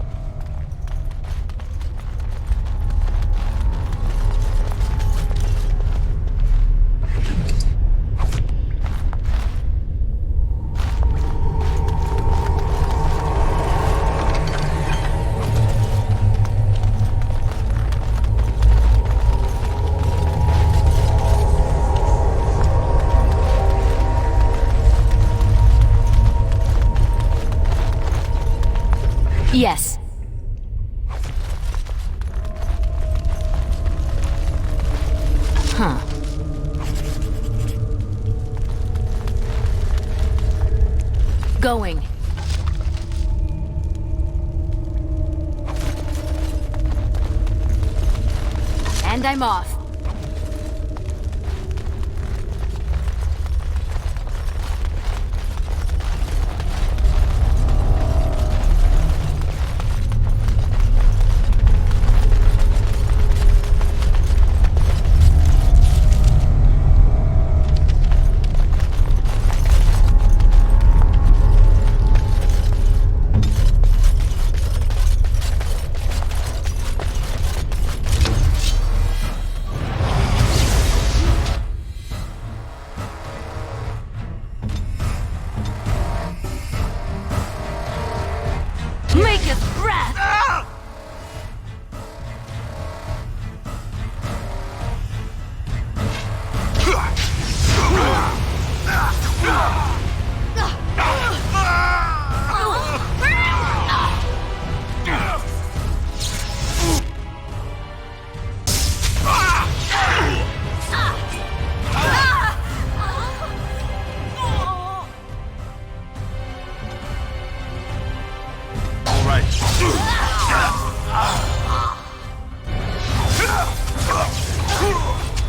Going. And I'm off. Make his breath!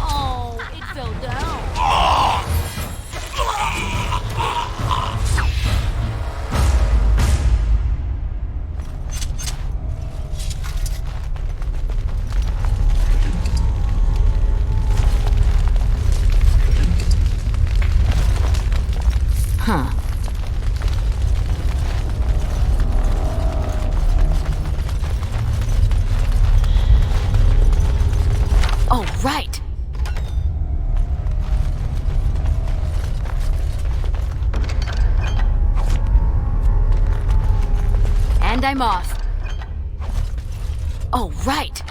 Oh, it fell down. Huh. Oh, right. And I'm off. Oh, right.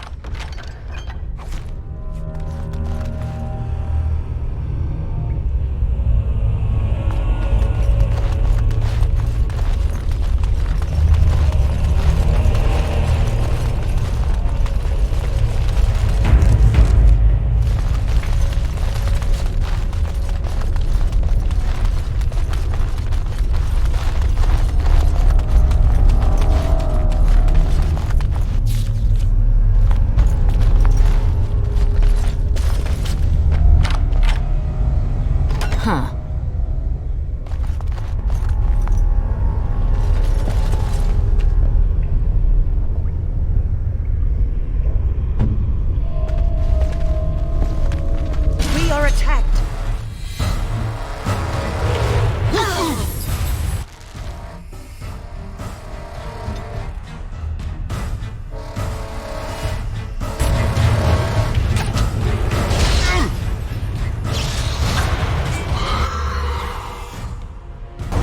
Huh. We are attacked.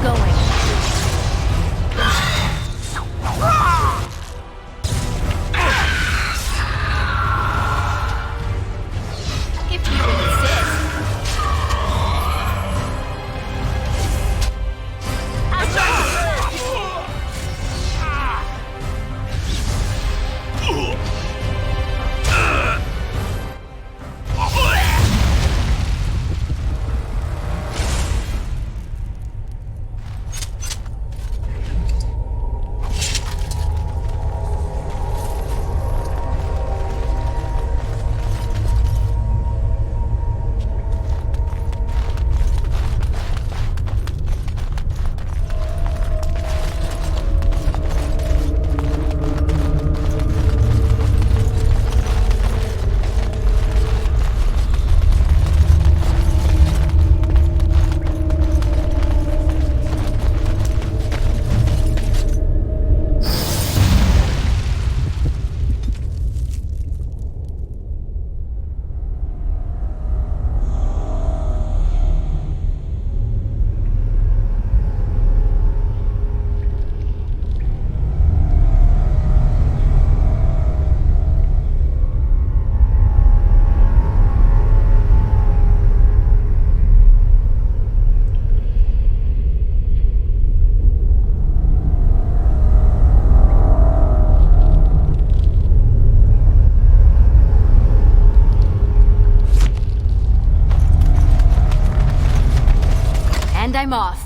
Going. If you insist. And I'm off.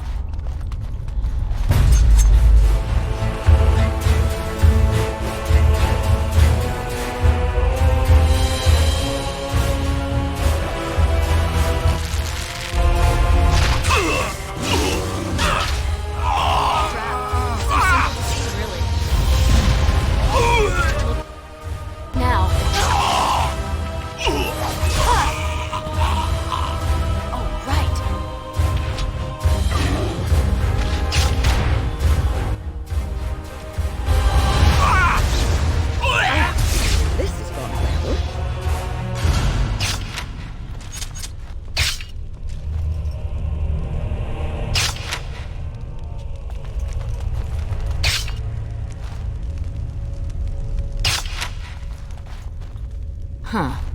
Huh.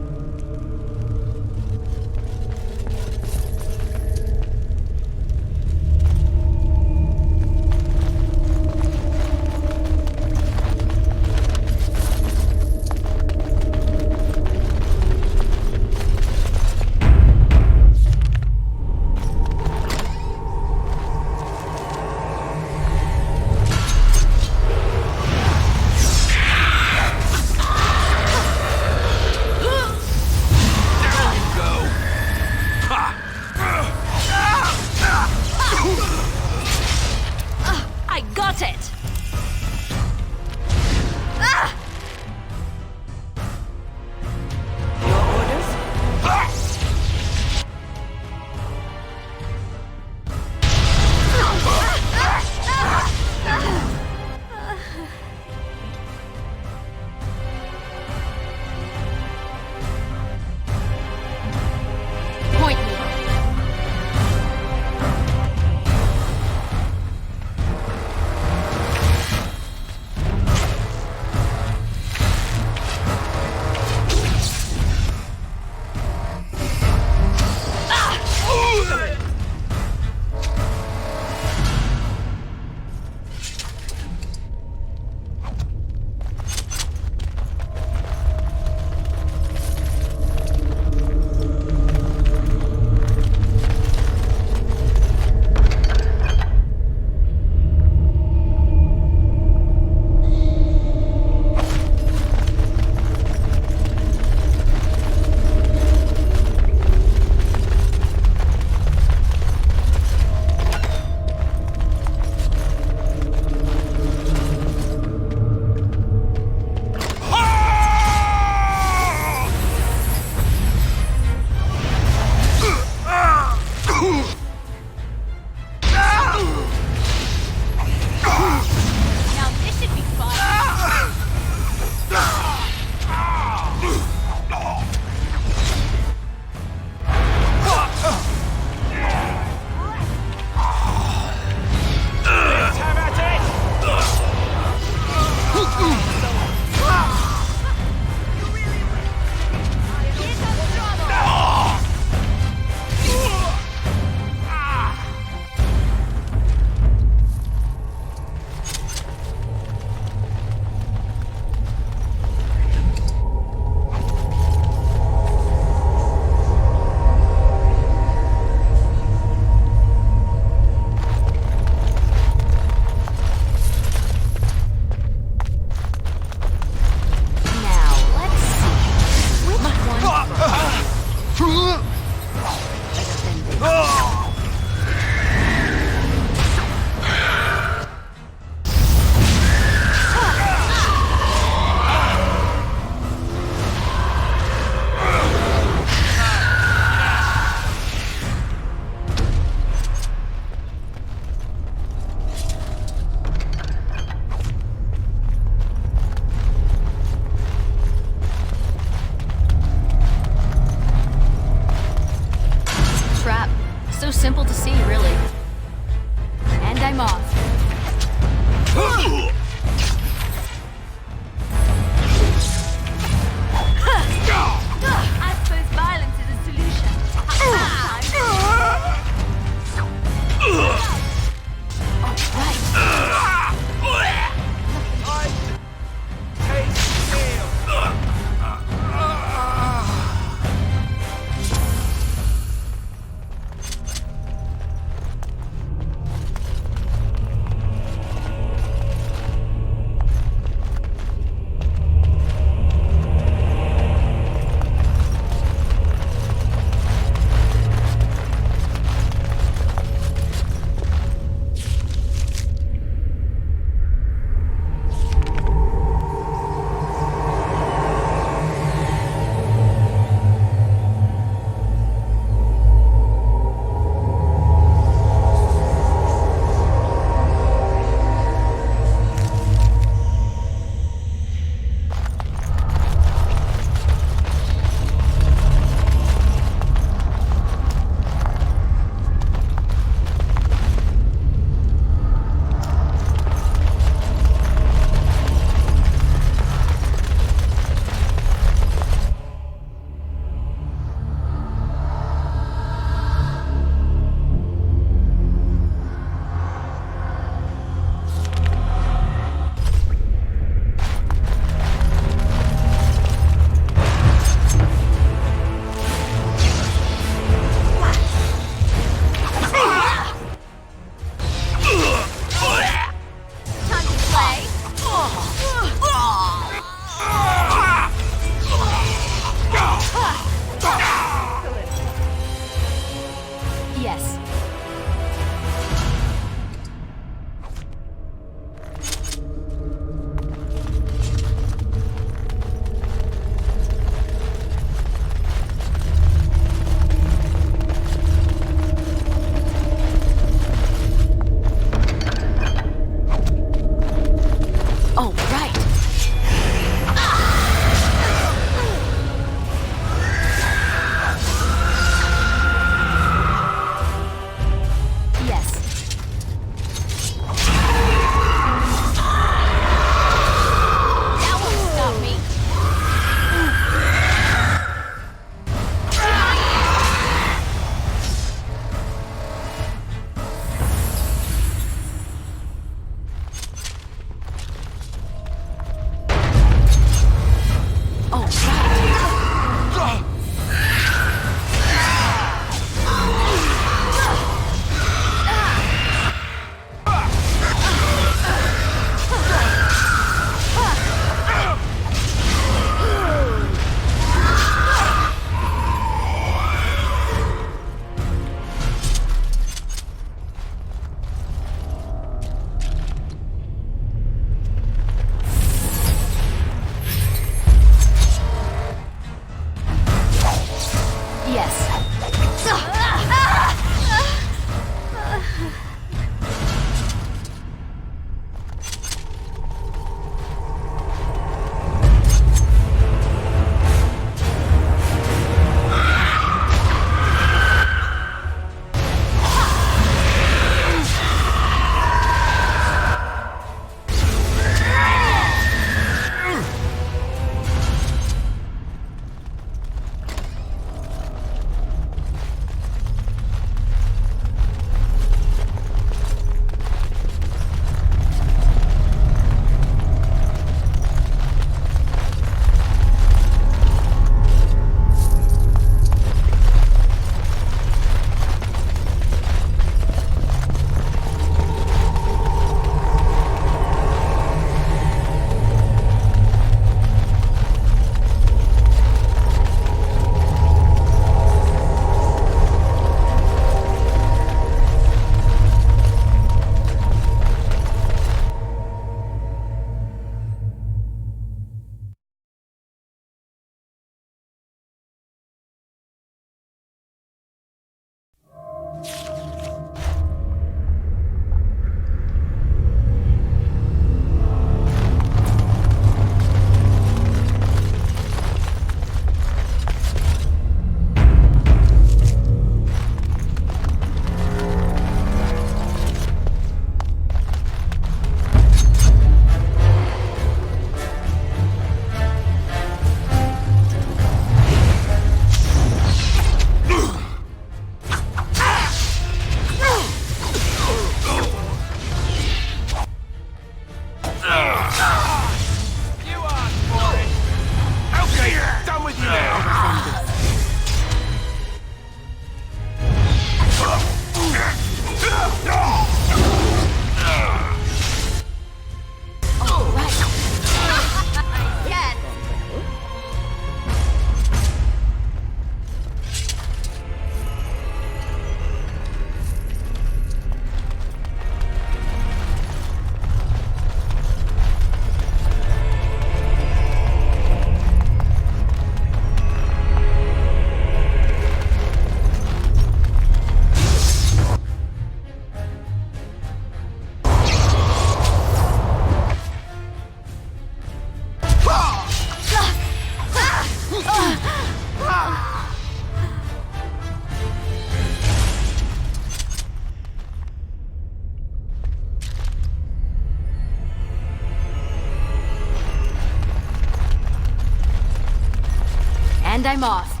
And I'm off.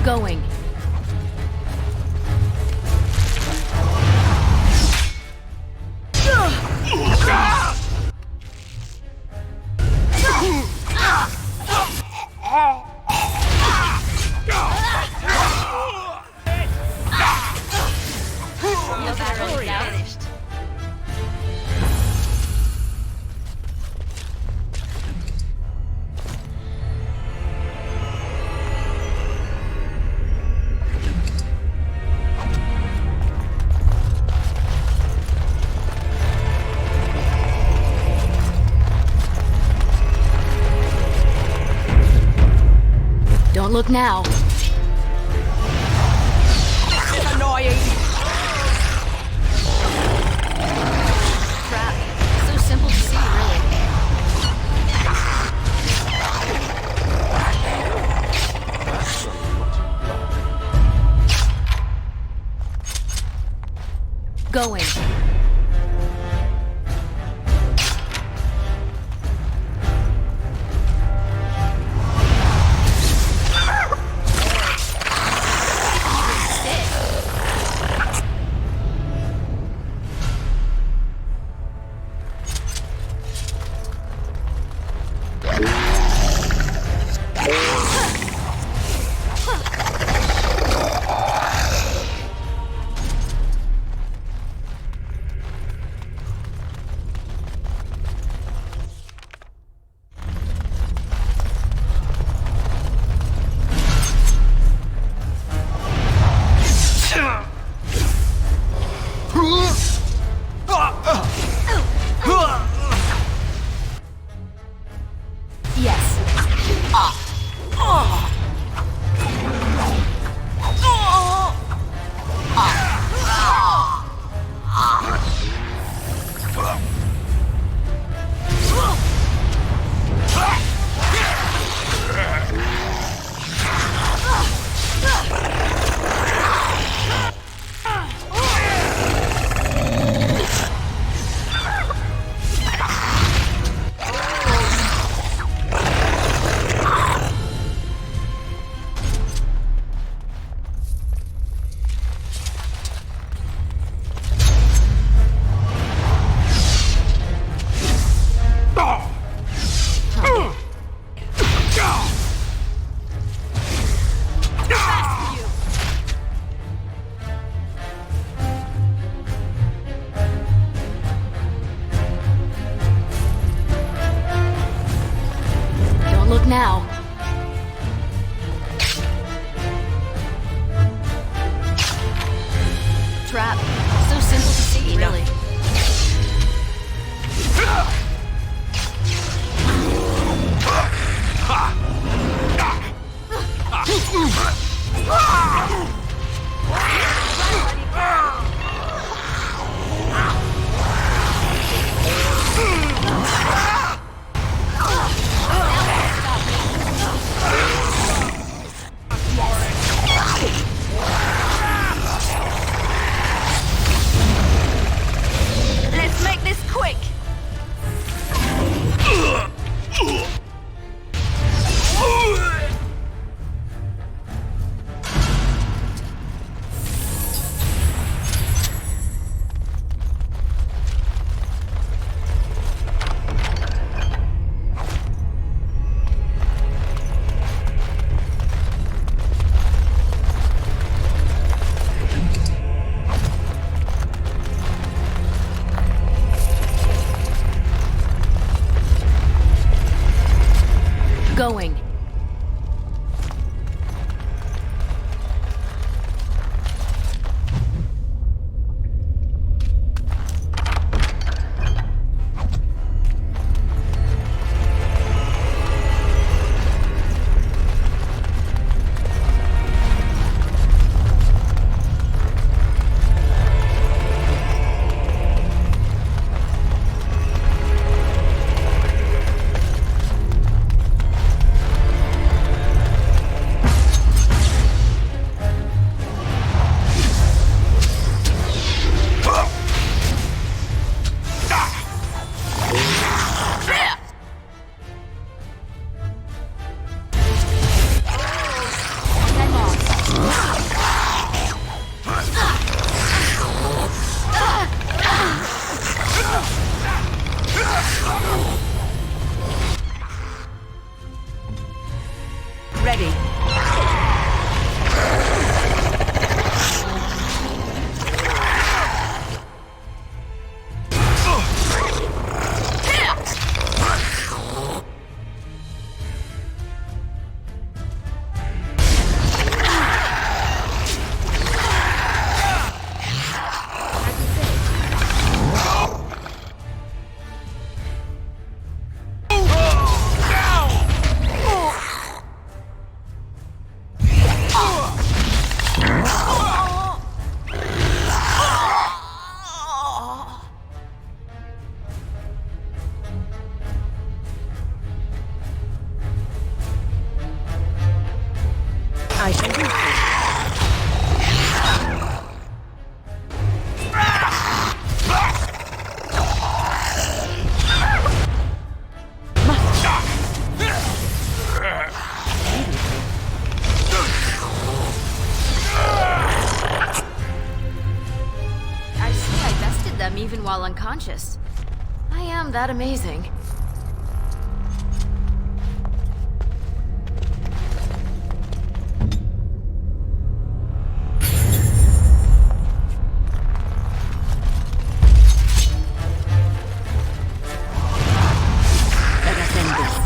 Going. Don't look now. It's annoying. Crap. So simple to see, really. Going. Now. Trap. So simple to see, really. them even while unconscious. I am that amazing. Let us end this.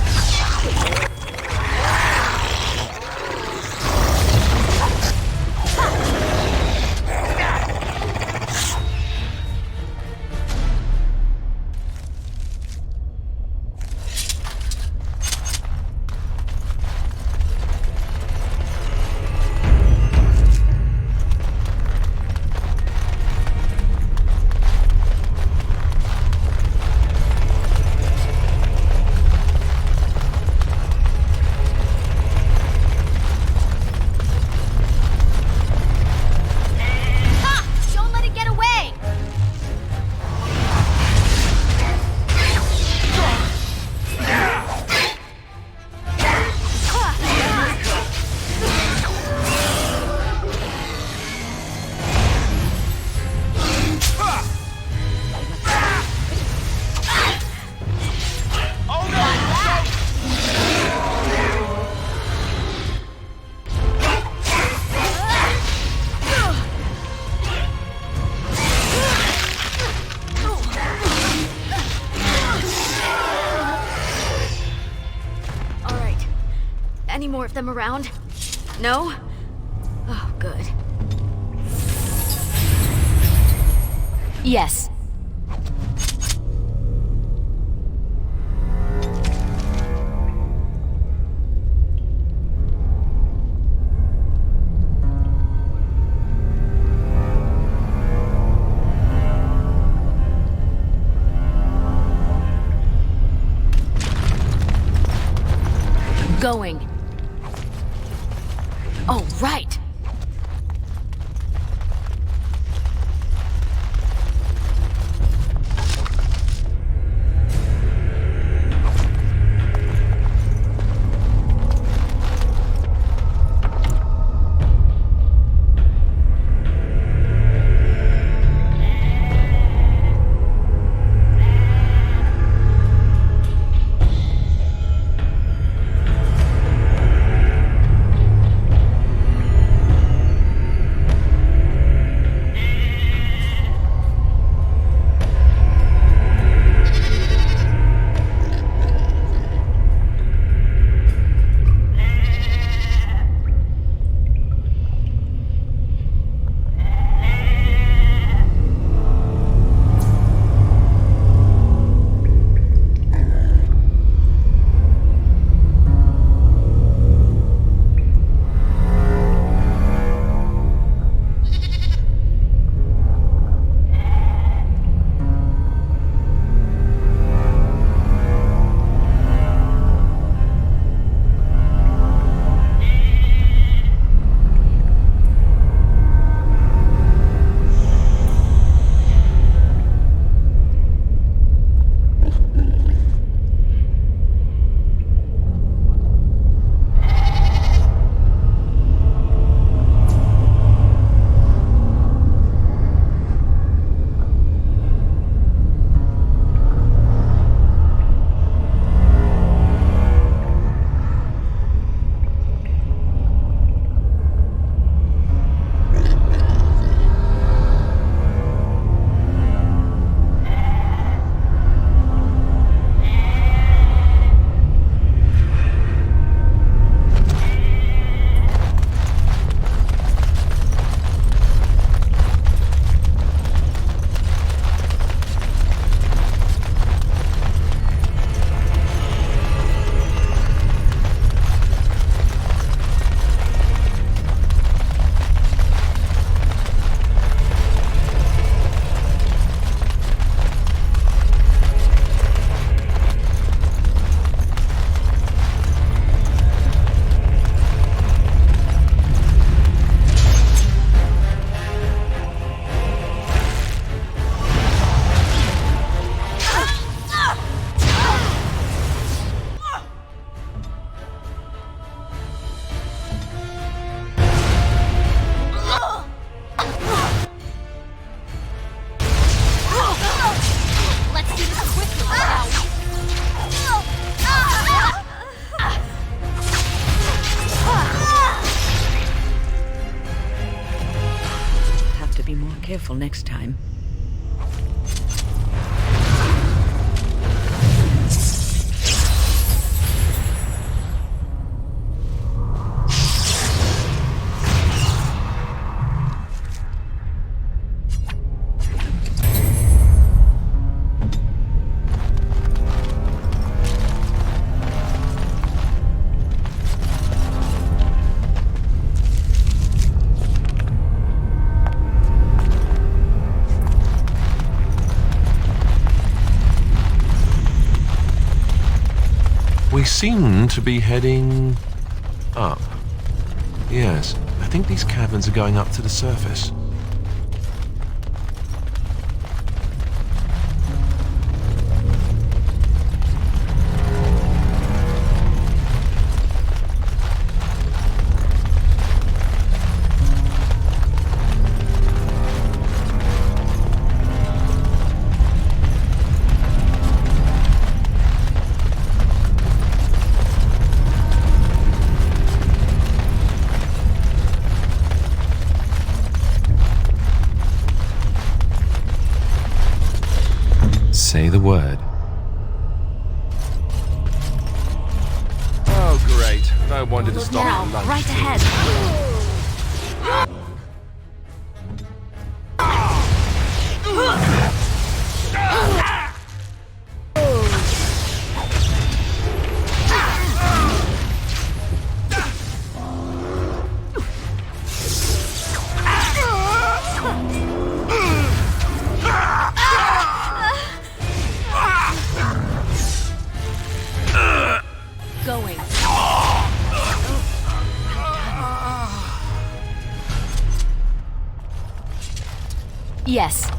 Don't let it get away! All right. Any more of them around? No? Oh, good. Yes. Going. Oh, right. careful next time. We seem to be heading up. Yes, I think these caverns are going up to the surface. Say the word. Oh, great. No wonder to stop Now, at lunch. right ahead. Going. Yes.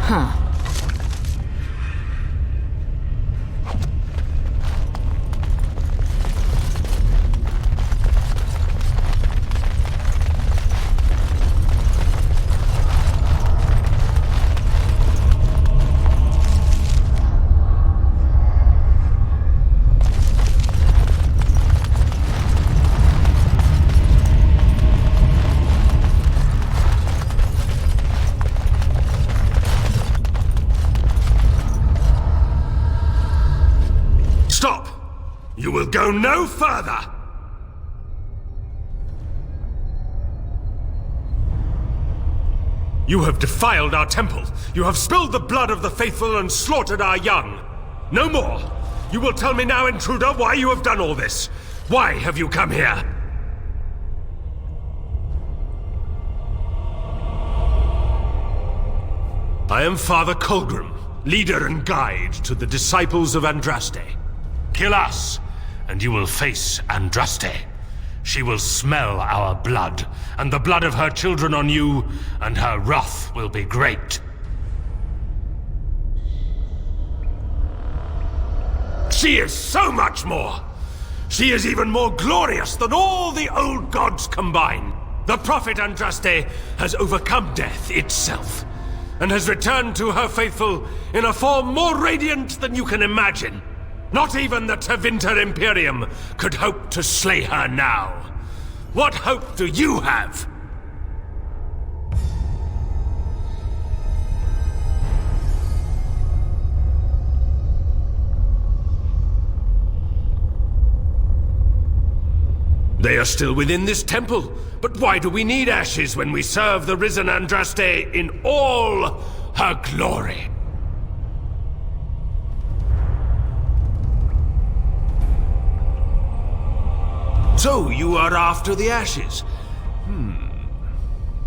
Huh. Stop! You will go no further! You have defiled our temple. You have spilled the blood of the faithful and slaughtered our young. No more! You will tell me now, intruder, why you have done all this. Why have you come here? I am Father Colgrim, leader and guide to the disciples of Andraste. Kill us, and you will face Andraste. She will smell our blood, and the blood of her children on you, and her wrath will be great. She is so much more! She is even more glorious than all the old gods combined. The prophet Andraste has overcome death itself, and has returned to her faithful in a form more radiant than you can imagine. Not even the Tevinter Imperium could hope to slay her now. What hope do you have? They are still within this temple, but why do we need ashes when we serve the risen Andraste in all her glory? So you are after the ashes?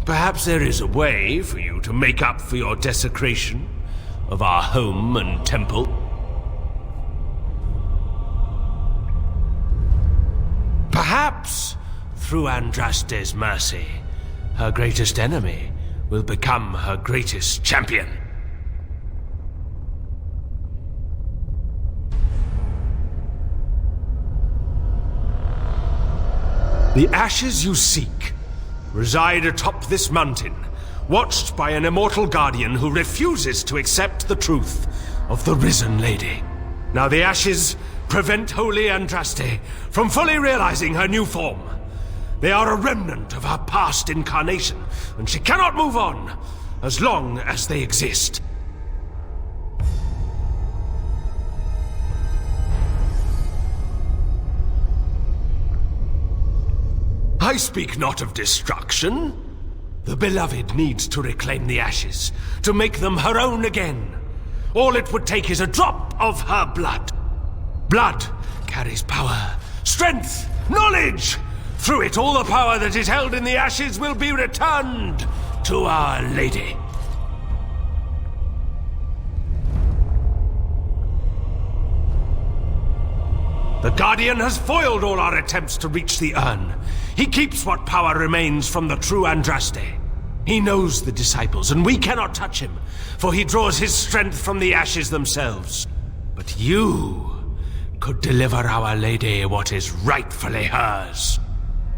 Perhaps there is a way for you to make up for your desecration of our home and temple? Perhaps, through Andraste's mercy, her greatest enemy will become her greatest champion. The ashes you seek reside atop this mountain, watched by an immortal guardian who refuses to accept the truth of the risen lady. Now the ashes prevent Holy Andraste from fully realizing her new form. They are a remnant of her past incarnation, and she cannot move on as long as they exist. I speak not of destruction. The beloved needs to reclaim the ashes, to make them her own again. All it would take is a drop of her blood. Blood carries power, strength, knowledge. Through it, all the power that is held in the ashes will be returned to Our Lady. The Guardian has foiled all our attempts to reach the urn. He keeps what power remains from the true Andraste. He knows the disciples, and we cannot touch him, for he draws his strength from the ashes themselves. But you could deliver Our Lady what is rightfully hers.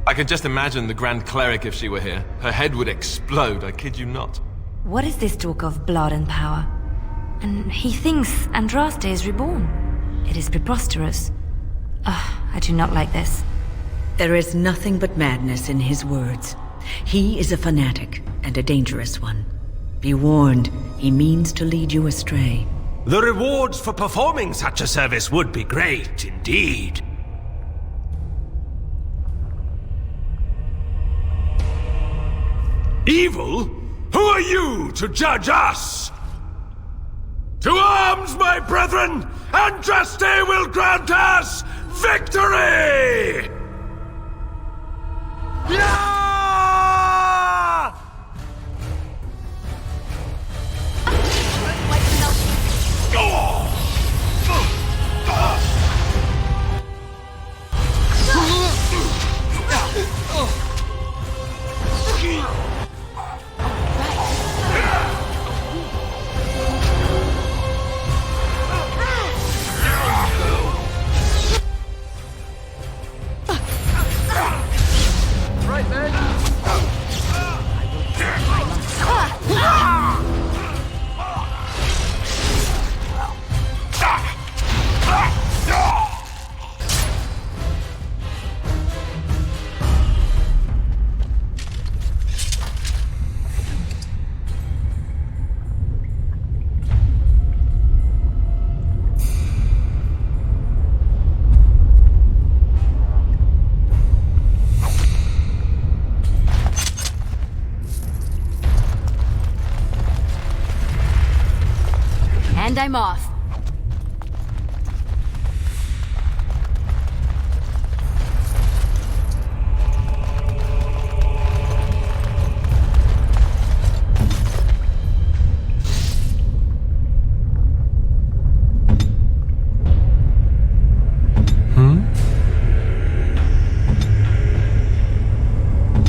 I can just imagine the Grand Cleric if she were here. Her head would explode, I kid you not. What is this talk of blood and power? And he thinks Andraste is reborn. It is preposterous. I do not like this. There is nothing but madness in his words. He is a fanatic, and a dangerous one. Be warned, he means to lead you astray. The rewards for performing such a service would be great indeed. Evil? Who are you to judge us? To arms, my brethren! Andraste will grant us victory! Yeah! Right, man. And I'm off.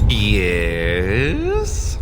Yes?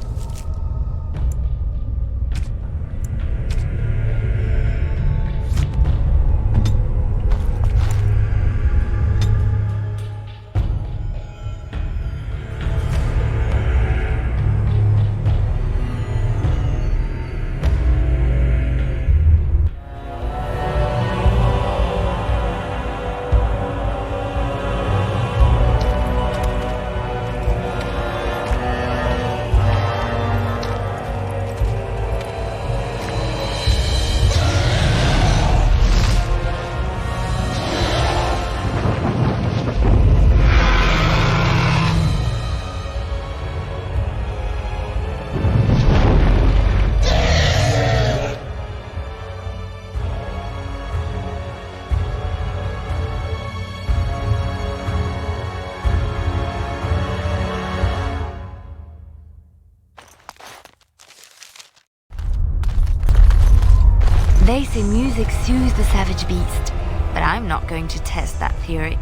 They say music soothes the savage beast, but I'm not going to test that theory.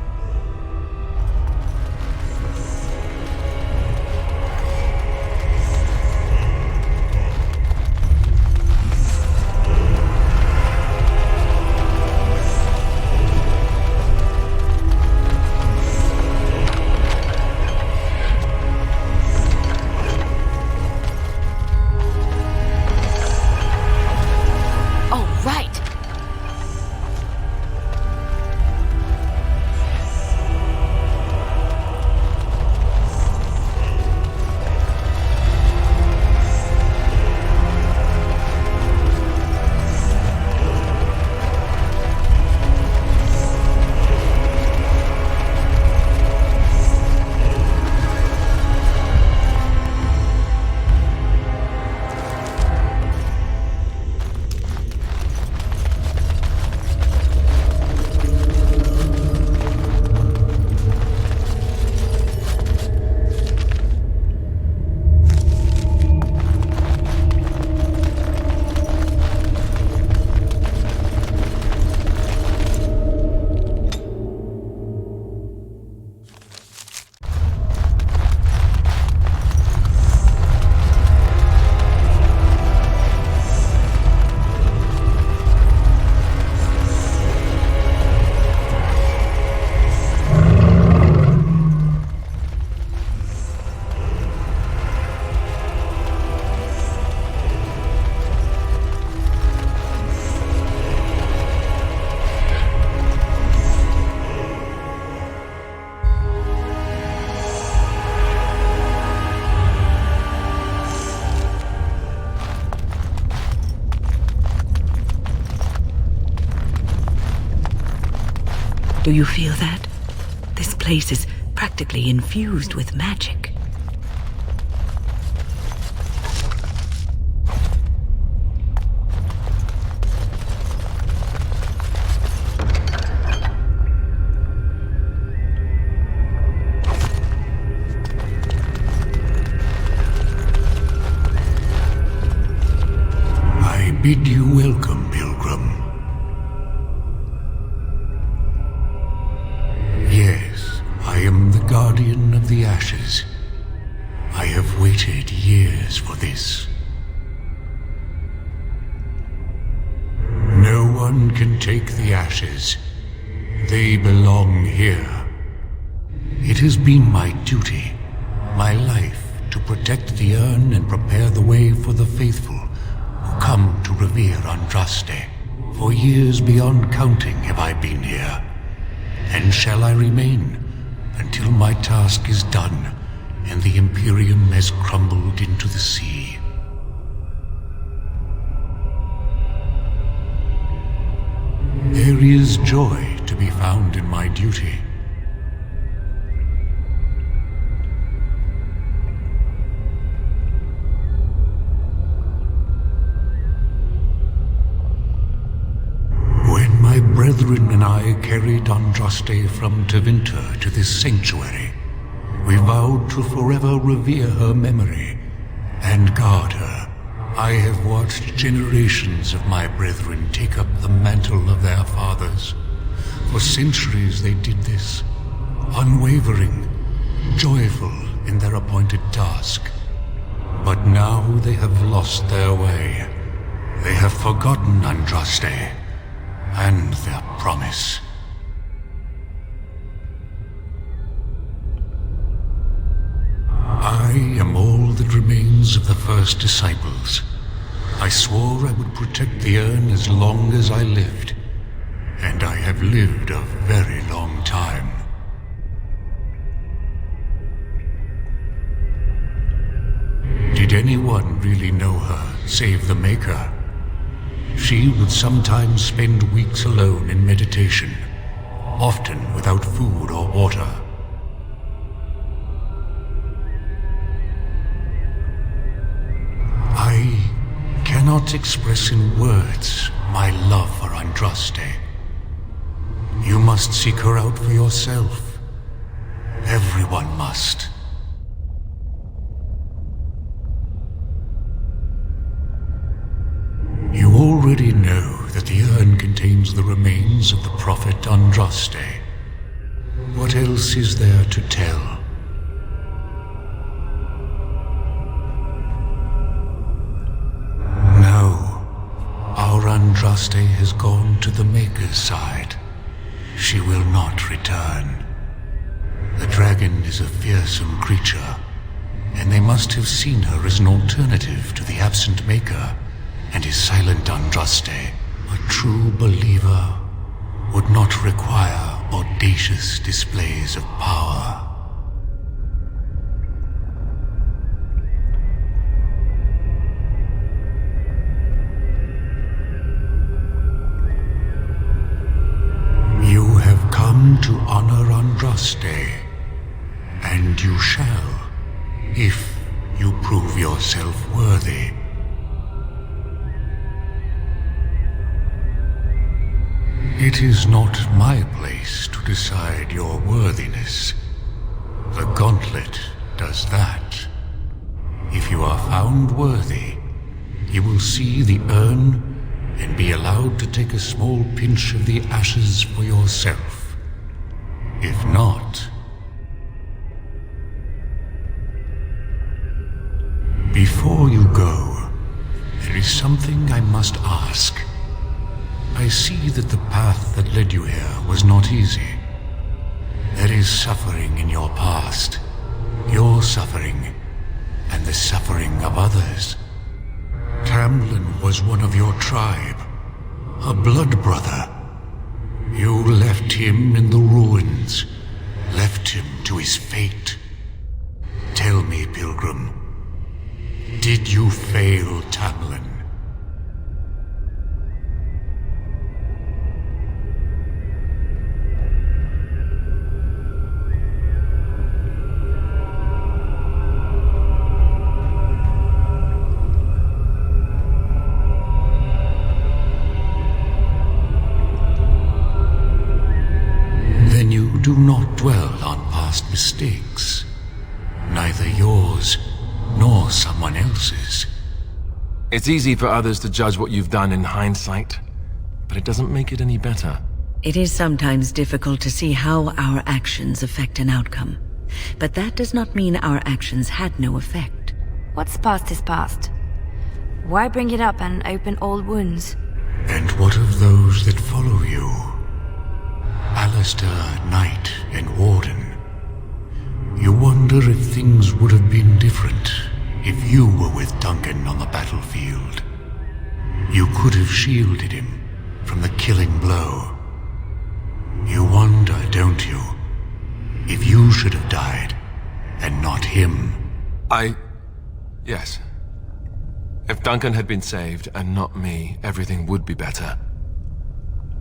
Do you feel that? This place is practically infused with magic. I bid you welcome, pilgrim. Yes, I am the guardian of the ashes. I have waited years for this. No one can take the ashes. They belong here. It has been my duty, my life, to protect the urn and prepare the way for the faithful who come to revere Andraste. For years beyond counting have I been here, and shall I remain until my task is done and the Imperium has crumbled into the sea. There is joy to be found in my duty. When my brethren and I carried Andraste from Tevinter to this sanctuary, we vowed to forever revere her memory and guard her. I have watched generations of my brethren take up the mantle of their fathers. For centuries they did this, unwavering, joyful in their appointed task. But now they have lost their way. They have forgotten Andraste and their promise. I am all that remains of the first disciples. I swore I would protect the urn as long as I lived, and I have lived a very long time. Did anyone really know her, save the Maker? She would sometimes spend weeks alone in meditation, often without food or water. I cannot express in words my love for Andraste. You must seek her out for yourself. Everyone must. You already know that the urn contains the remains of the prophet Andraste. What else is there to tell? Our Andraste has gone to the Maker's side. She will not return. The dragon is a fearsome creature, and they must have seen her as an alternative to the absent Maker and his silent Andraste. A true believer would not require audacious displays of power. To honor Andraste, and you shall, if you prove yourself worthy. It is not my place to decide your worthiness. The gauntlet does that. If you are found worthy, you will see the urn and be allowed to take a small pinch of the ashes for yourself. If not... Before you go, there is something I must ask. I see that the path that led you here was not easy. There is suffering in your past. Your suffering, and the suffering of others. Tamlin was one of your tribe, a blood brother. You left him in the ruins, left him to his fate. Tell me, pilgrim, did you fail Tamlin? do not dwell on past mistakes. Neither yours nor someone else's. It's easy for others to judge what you've done in hindsight, but it doesn't make it any better. It is sometimes difficult to see how our actions affect an outcome. But that does not mean our actions had no effect. What's past is past. Why bring it up and open old wounds? And what of those that follow you? Alistair, Knight, and Warden. You wonder if things would have been different if you were with Duncan on the battlefield. You could have shielded him from the killing blow. You wonder, don't you, if you should have died and not him? Yes. If Duncan had been saved and not me, everything would be better.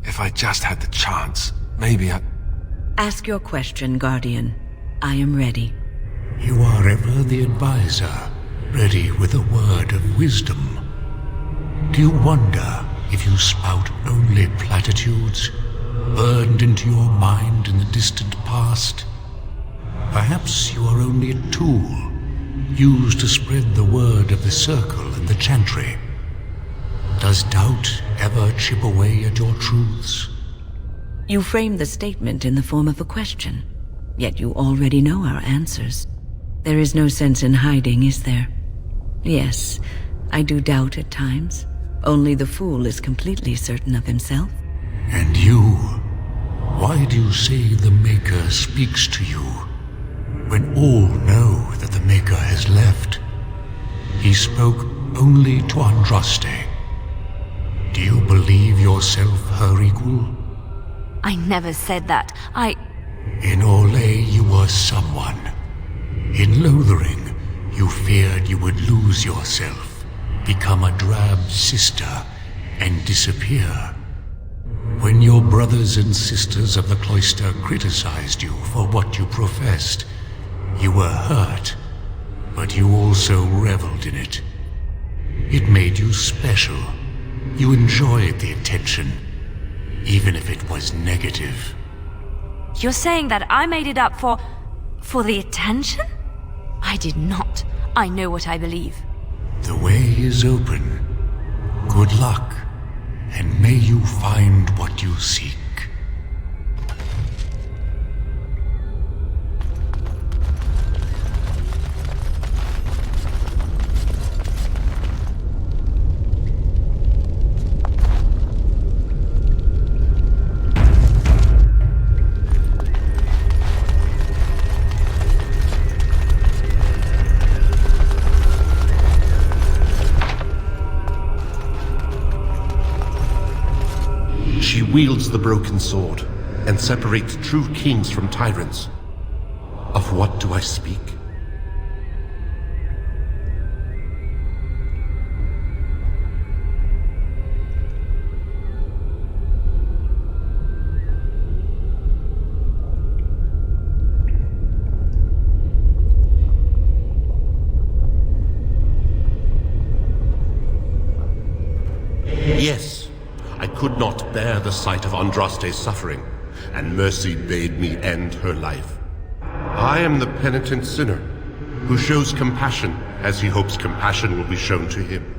If I just had the chance, maybe I... Ask your question, Guardian. I am ready. You are ever the advisor, ready with a word of wisdom. Do you wonder if you spout only platitudes, burned into your mind in the distant past? Perhaps you are only a tool, used to spread the word of the Circle and the Chantry. Does doubt ever chip away at your truths? You framed the statement in the form of a question, yet you already know our answers. There is no sense in hiding, is there? Yes, I do doubt at times. Only the fool is completely certain of himself. And you? Why do you say the Maker speaks to you, when all know that the Maker has left? He spoke only to Andraste. Do you believe yourself her equal? I never said that. In Orlais you were someone. In Lothering, you feared you would lose yourself, become a drab sister, and disappear. When your brothers and sisters of the cloister criticized you for what you professed, you were hurt, but you also reveled in it. It made you special. You enjoyed the attention, even if it was negative. You're saying that I made it up for the attention? I did not. I know what I believe. The way is open. Good luck, and may you find what you seek. She wields the broken sword and separates true kings from tyrants. Of what do I speak? Yes. I could not bear the sight of Andraste's suffering, and mercy bade me end her life. I am the penitent sinner, who shows compassion as he hopes compassion will be shown to him.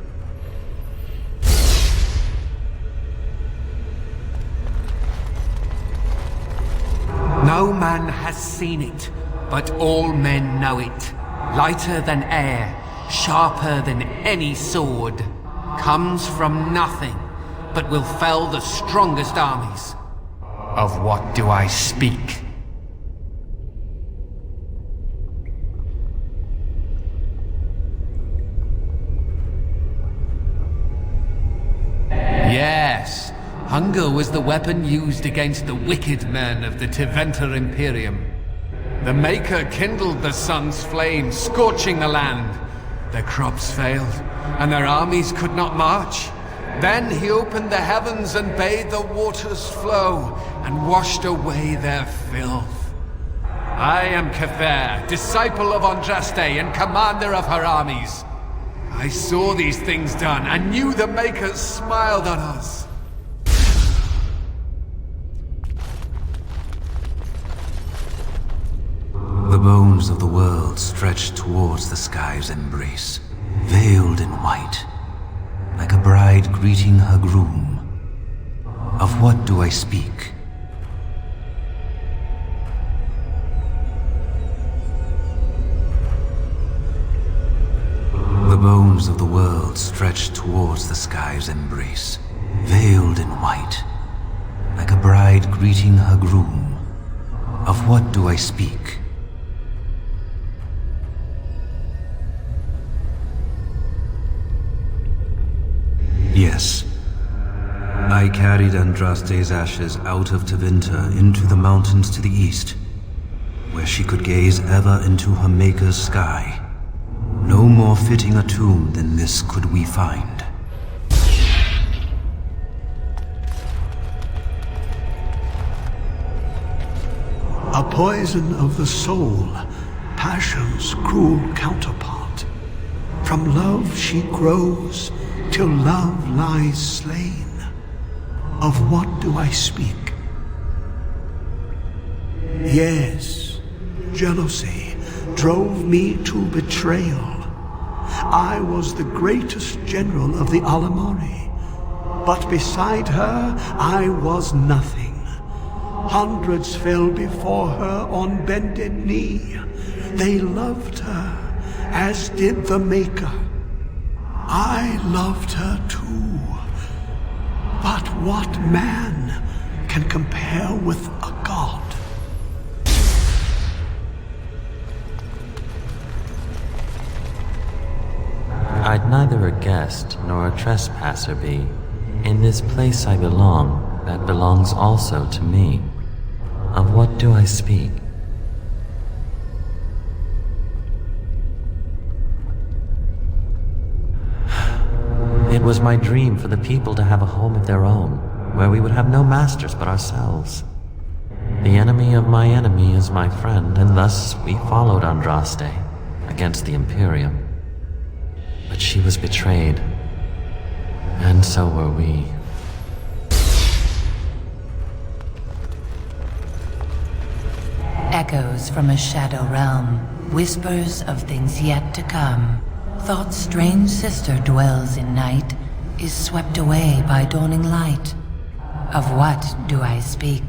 No man has seen it, but all men know it. Lighter than air, sharper than any sword, comes from nothing, but will fell the strongest armies. Of what do I speak? Yes, hunger was the weapon used against the wicked men of the Tiventer Imperium. The Maker kindled the sun's flame, scorching the land. Their crops failed, and their armies could not march. Then he opened the heavens and bade the waters flow, and washed away their filth. I am Cather, disciple of Andraste and commander of her armies. I saw these things done, and knew the Makers smiled on us. The bones of the world stretch towards the sky's embrace, veiled in white, like a bride greeting her groom. Of what do I speak? The bones of the world stretch towards the sky's embrace, veiled in white, like a bride greeting her groom. Of what do I speak? Yes. I carried Andraste's ashes out of Tevinter into the mountains to the east, where she could gaze ever into her Maker's sky. No more fitting a tomb than this could we find. A poison of the soul, passion's cruel counterpart. From love she grows, till love lies slain. Of what do I speak? Yes, jealousy drove me to betrayal. I was the greatest general of the Alamari, but beside her I was nothing. Hundreds fell before her on bended knee. They loved her, as did the Maker. I loved her too. But what man can compare with a god? I'd neither a guest nor a trespasser be. In this place I belong, that belongs also to me. Of what do I speak? It was my dream for the people to have a home of their own, where we would have no masters but ourselves. The enemy of my enemy is my friend, and thus we followed Andraste against the Imperium. But she was betrayed, and so were we. Echoes from a shadow realm, whispers of things yet to come. Thought's strange sister dwells in night, is swept away by dawning light. Of what do I speak?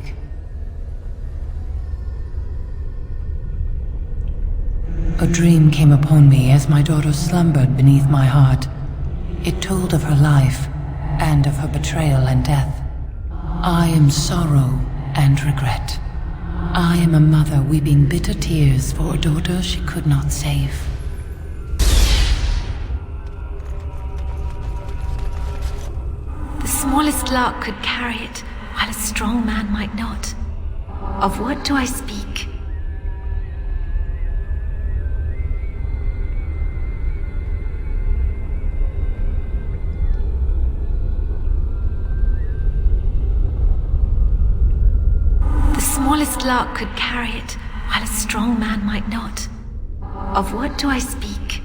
A dream came upon me as my daughter slumbered beneath my heart. It told of her life, and of her betrayal and death. I am sorrow and regret. I am a mother weeping bitter tears for a daughter she could not save. The smallest lark could carry it, while a strong man might not. Of what do I speak? The smallest lark could carry it, while a strong man might not. Of what do I speak?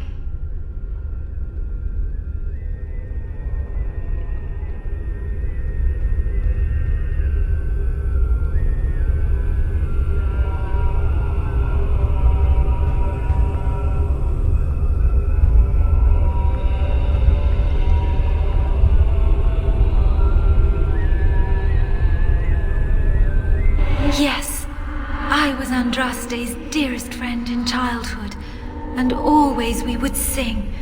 Yes, I was Andraste's dearest friend in childhood, and always we would sing.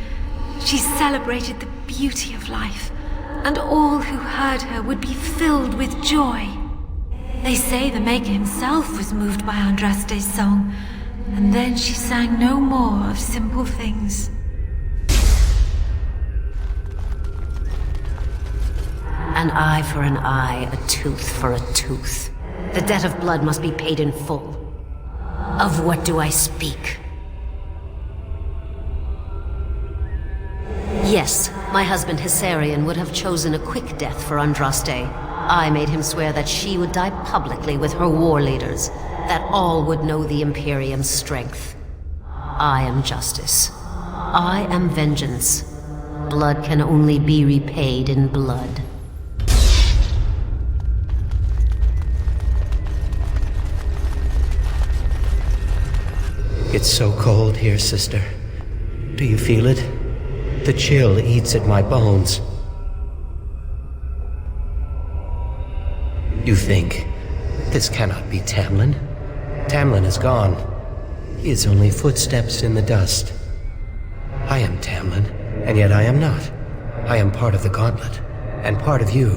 She celebrated the beauty of life, and all who heard her would be filled with joy. They say the Maker himself was moved by Andraste's song, and then she sang no more of simple things. An eye for an eye, a tooth for a tooth. The debt of blood must be paid in full. Of what do I speak? Yes, my husband Hissarion would have chosen a quick death for Andraste. I made him swear that she would die publicly with her war leaders, that all would know the Imperium's strength. I am justice. I am vengeance. Blood can only be repaid in blood. It's so cold here, sister. Do you feel it? The chill eats at my bones. You think, this cannot be Tamlin. Tamlin is gone. He is only footsteps in the dust. I am Tamlin, and yet I am not. I am part of the Gauntlet, and part of you.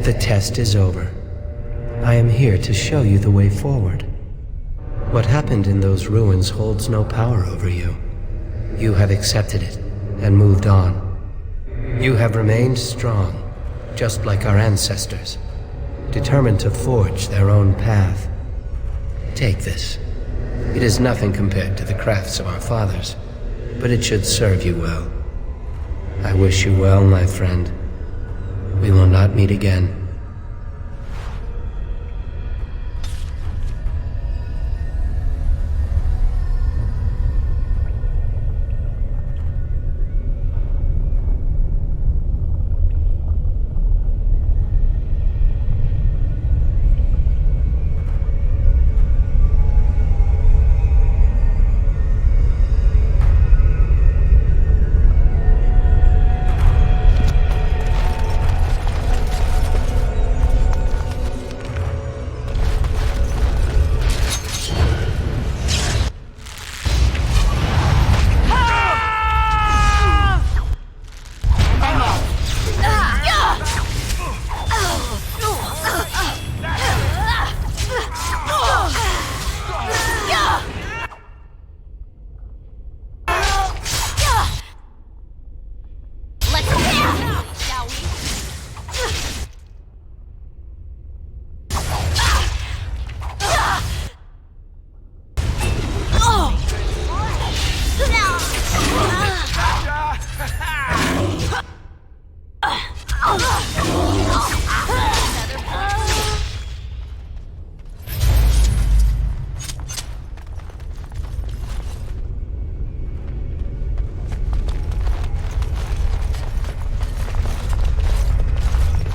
The test is over. I am here to show you the way forward. What happened in those ruins holds no power over you. You have accepted it and moved on. You have remained strong, just like our ancestors, determined to forge their own path. Take this. It is nothing compared to the crafts of our fathers, but it should serve you well. I wish you well, my friend. We will not meet again.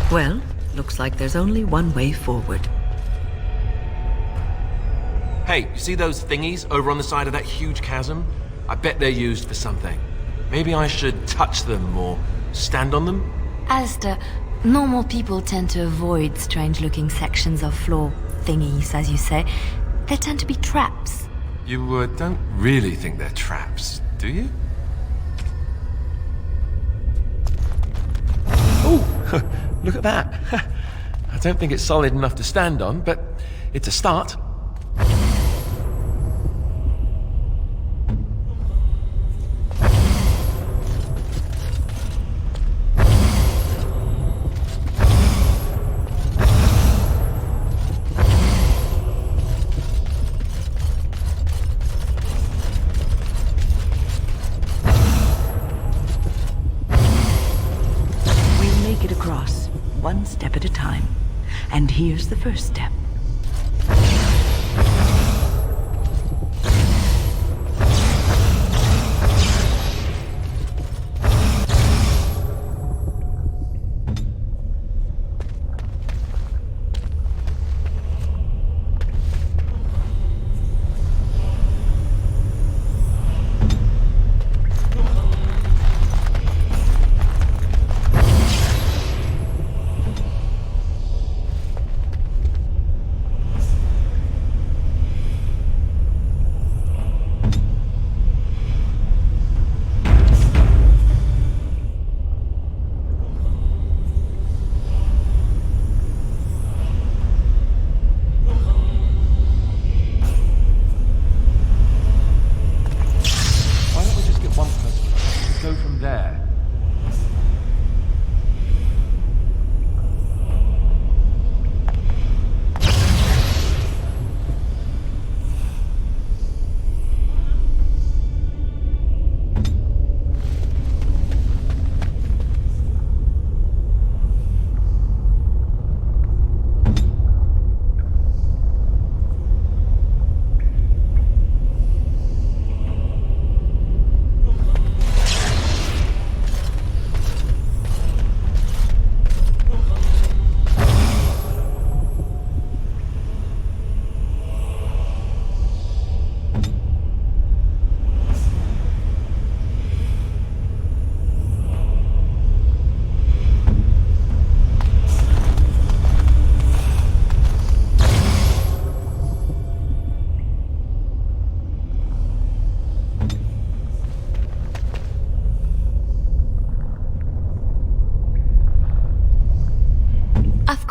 Well, looks like there's only one way forward. Hey, you see those thingies over on the side of that huge chasm? I bet they're used for something. Maybe I should touch them or stand on them? Alistair, normal people tend to avoid strange-looking sections of floor thingies, as you say. They tend to be traps. You don't really think they're traps, do you? Oh, look at that. I don't think it's solid enough to stand on, but it's a start. One step at a time. And here's the first step.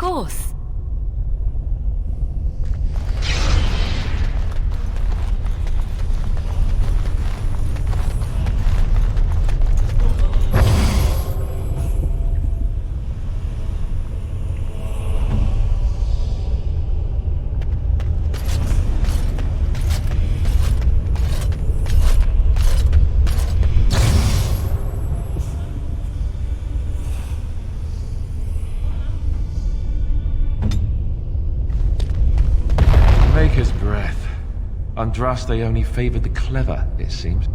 course. Maker's breath. Andraste only favored the clever, it seems.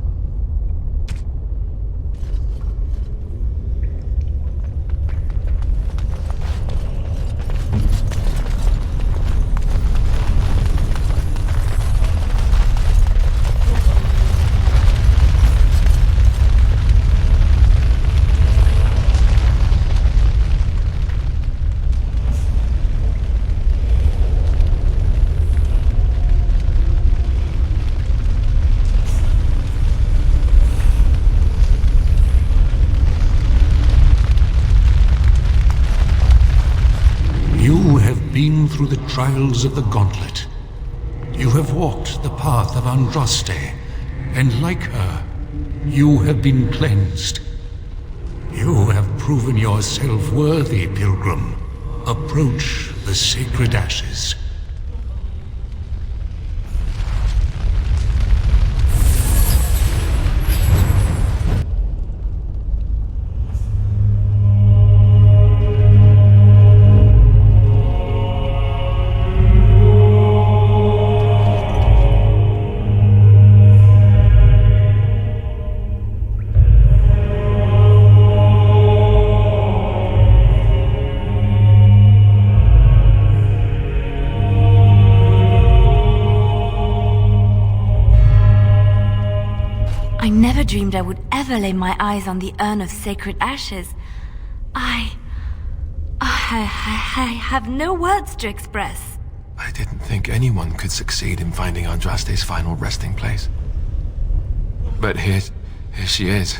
You have been through the trials of the Gauntlet. You have walked the path of Andraste, and like her, you have been cleansed. You have proven yourself worthy, Pilgrim. Approach the sacred ashes. I never dreamed I would ever lay my eyes on the urn of sacred ashes. I have no words to express. I didn't think anyone could succeed in finding Andraste's final resting place. But here she is.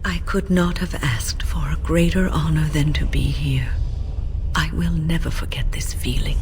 I could not have asked for a greater honor than to be here. I will never forget this feeling.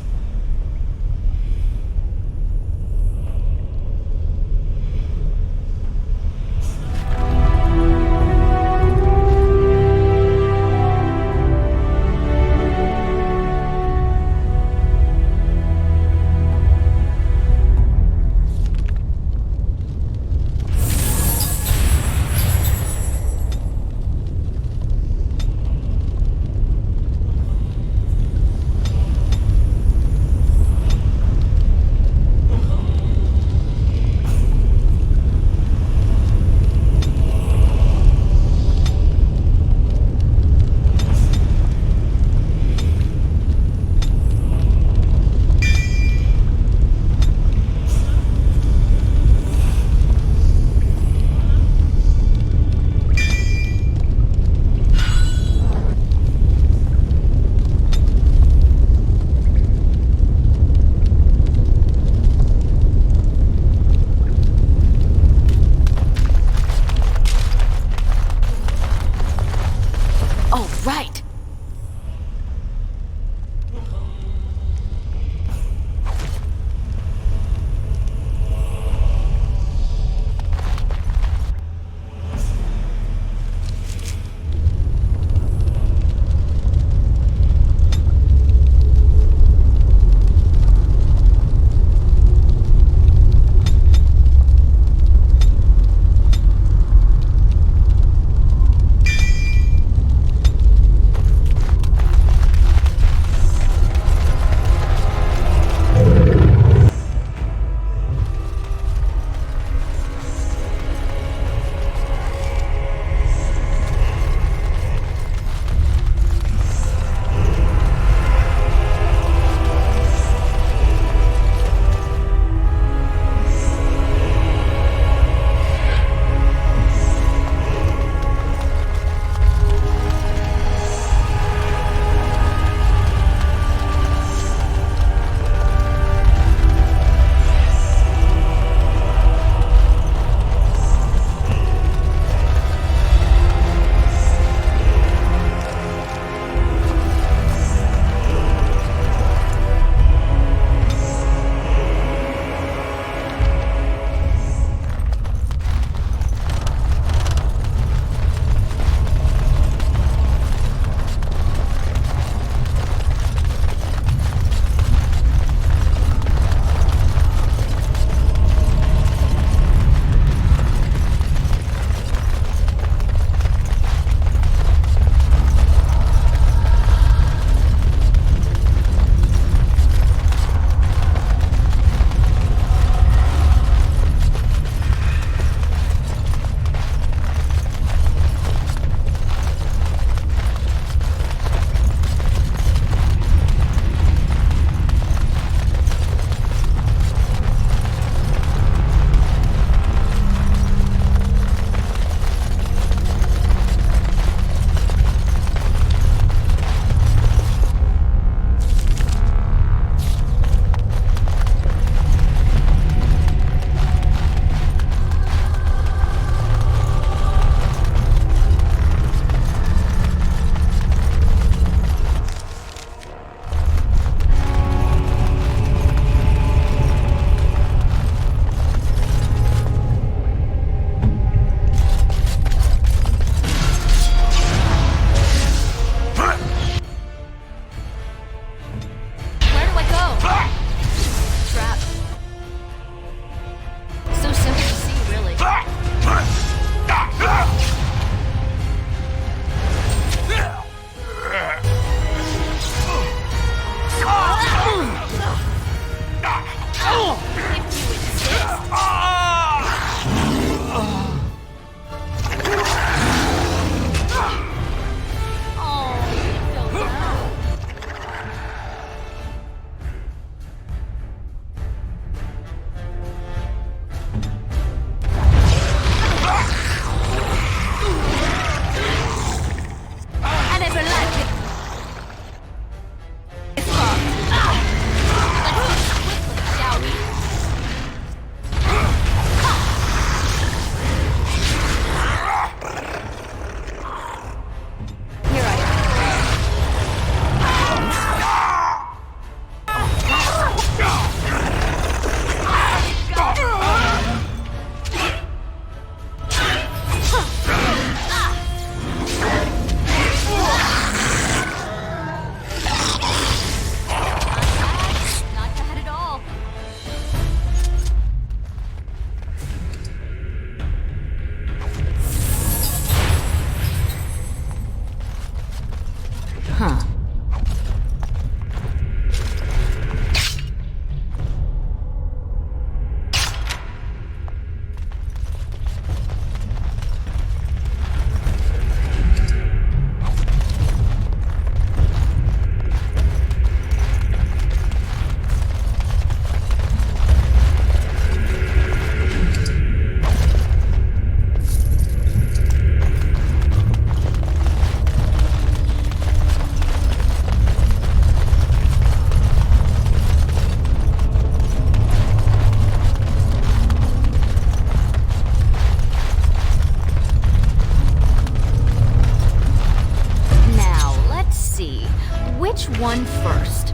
which one first?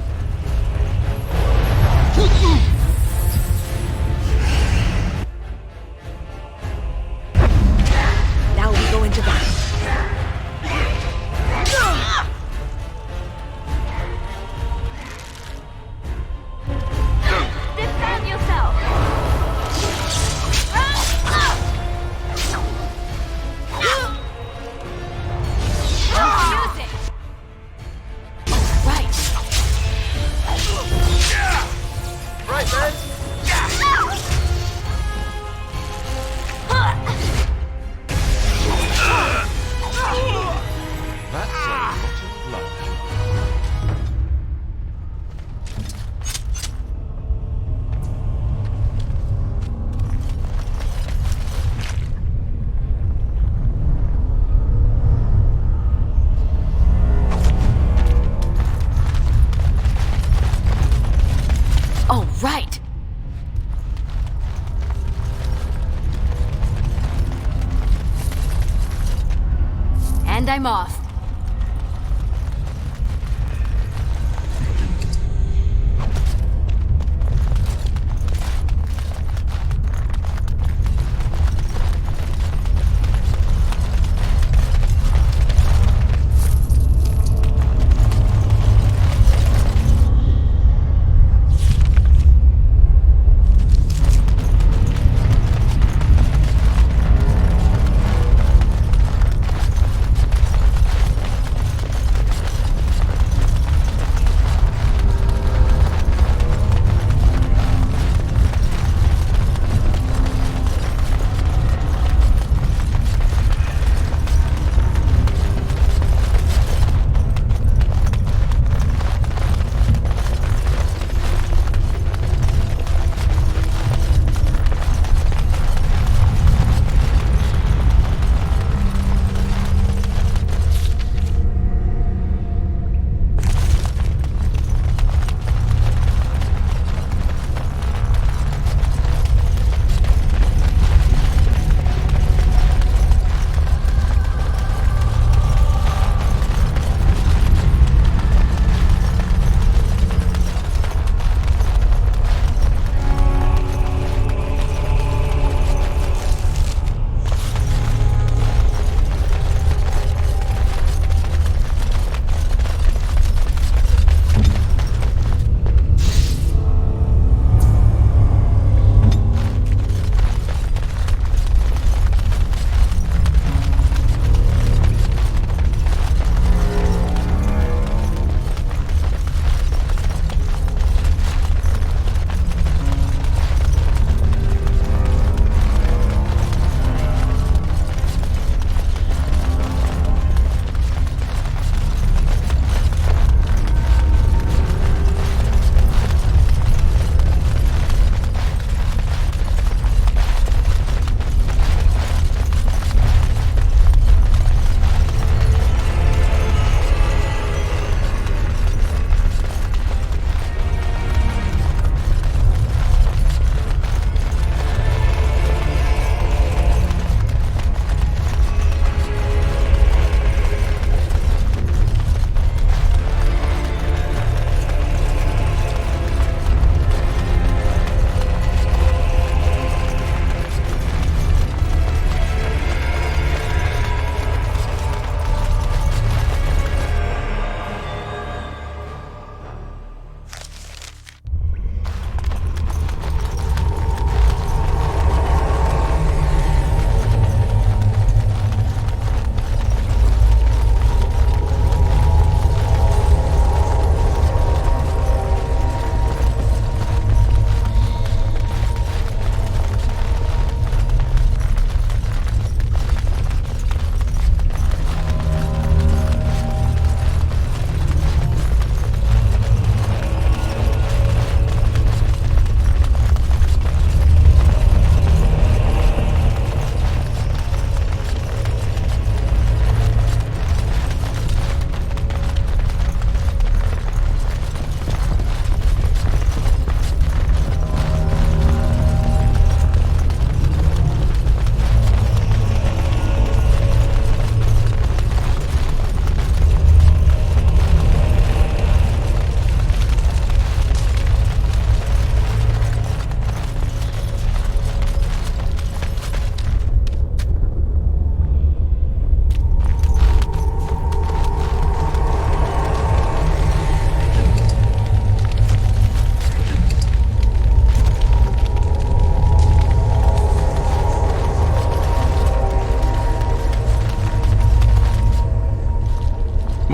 Now we go into battle. Defend yourself! Use it! Right. Right, man. That's a lot of blood. Oh, right. And I'm off.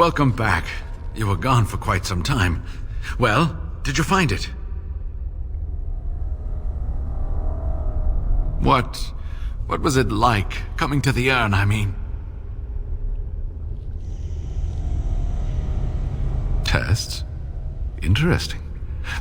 welcome back. You were gone for quite some time. Well, did you find it? What was it like, coming to the urn, I mean? Tests? Interesting.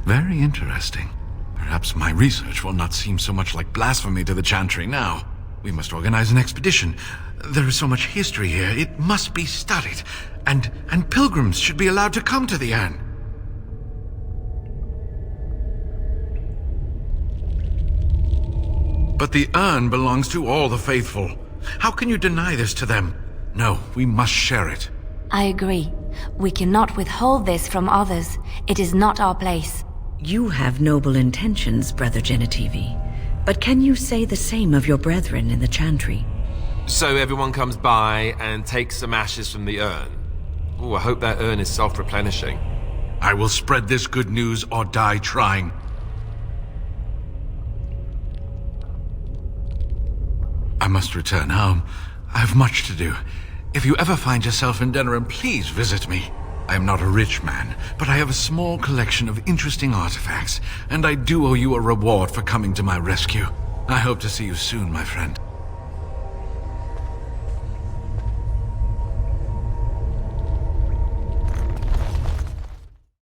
Very interesting. Perhaps my research will not seem so much like blasphemy to the Chantry now. We must organize an expedition. There is so much history here, it must be studied. And pilgrims should be allowed to come to the urn. But the urn belongs to all the faithful. How can you deny this to them? No, we must share it. I agree. We cannot withhold this from others. It is not our place. You have noble intentions, Brother Genitivi. But can you say the same of your brethren in the Chantry? So everyone comes by and takes some ashes from the urn. Oh, I hope that urn is self-replenishing. I will spread this good news or die trying. I must return home. I have much to do. If you ever find yourself in Denerim, please visit me. I am not a rich man, but I have a small collection of interesting artifacts, and I do owe you a reward for coming to my rescue. I hope to see you soon, my friend.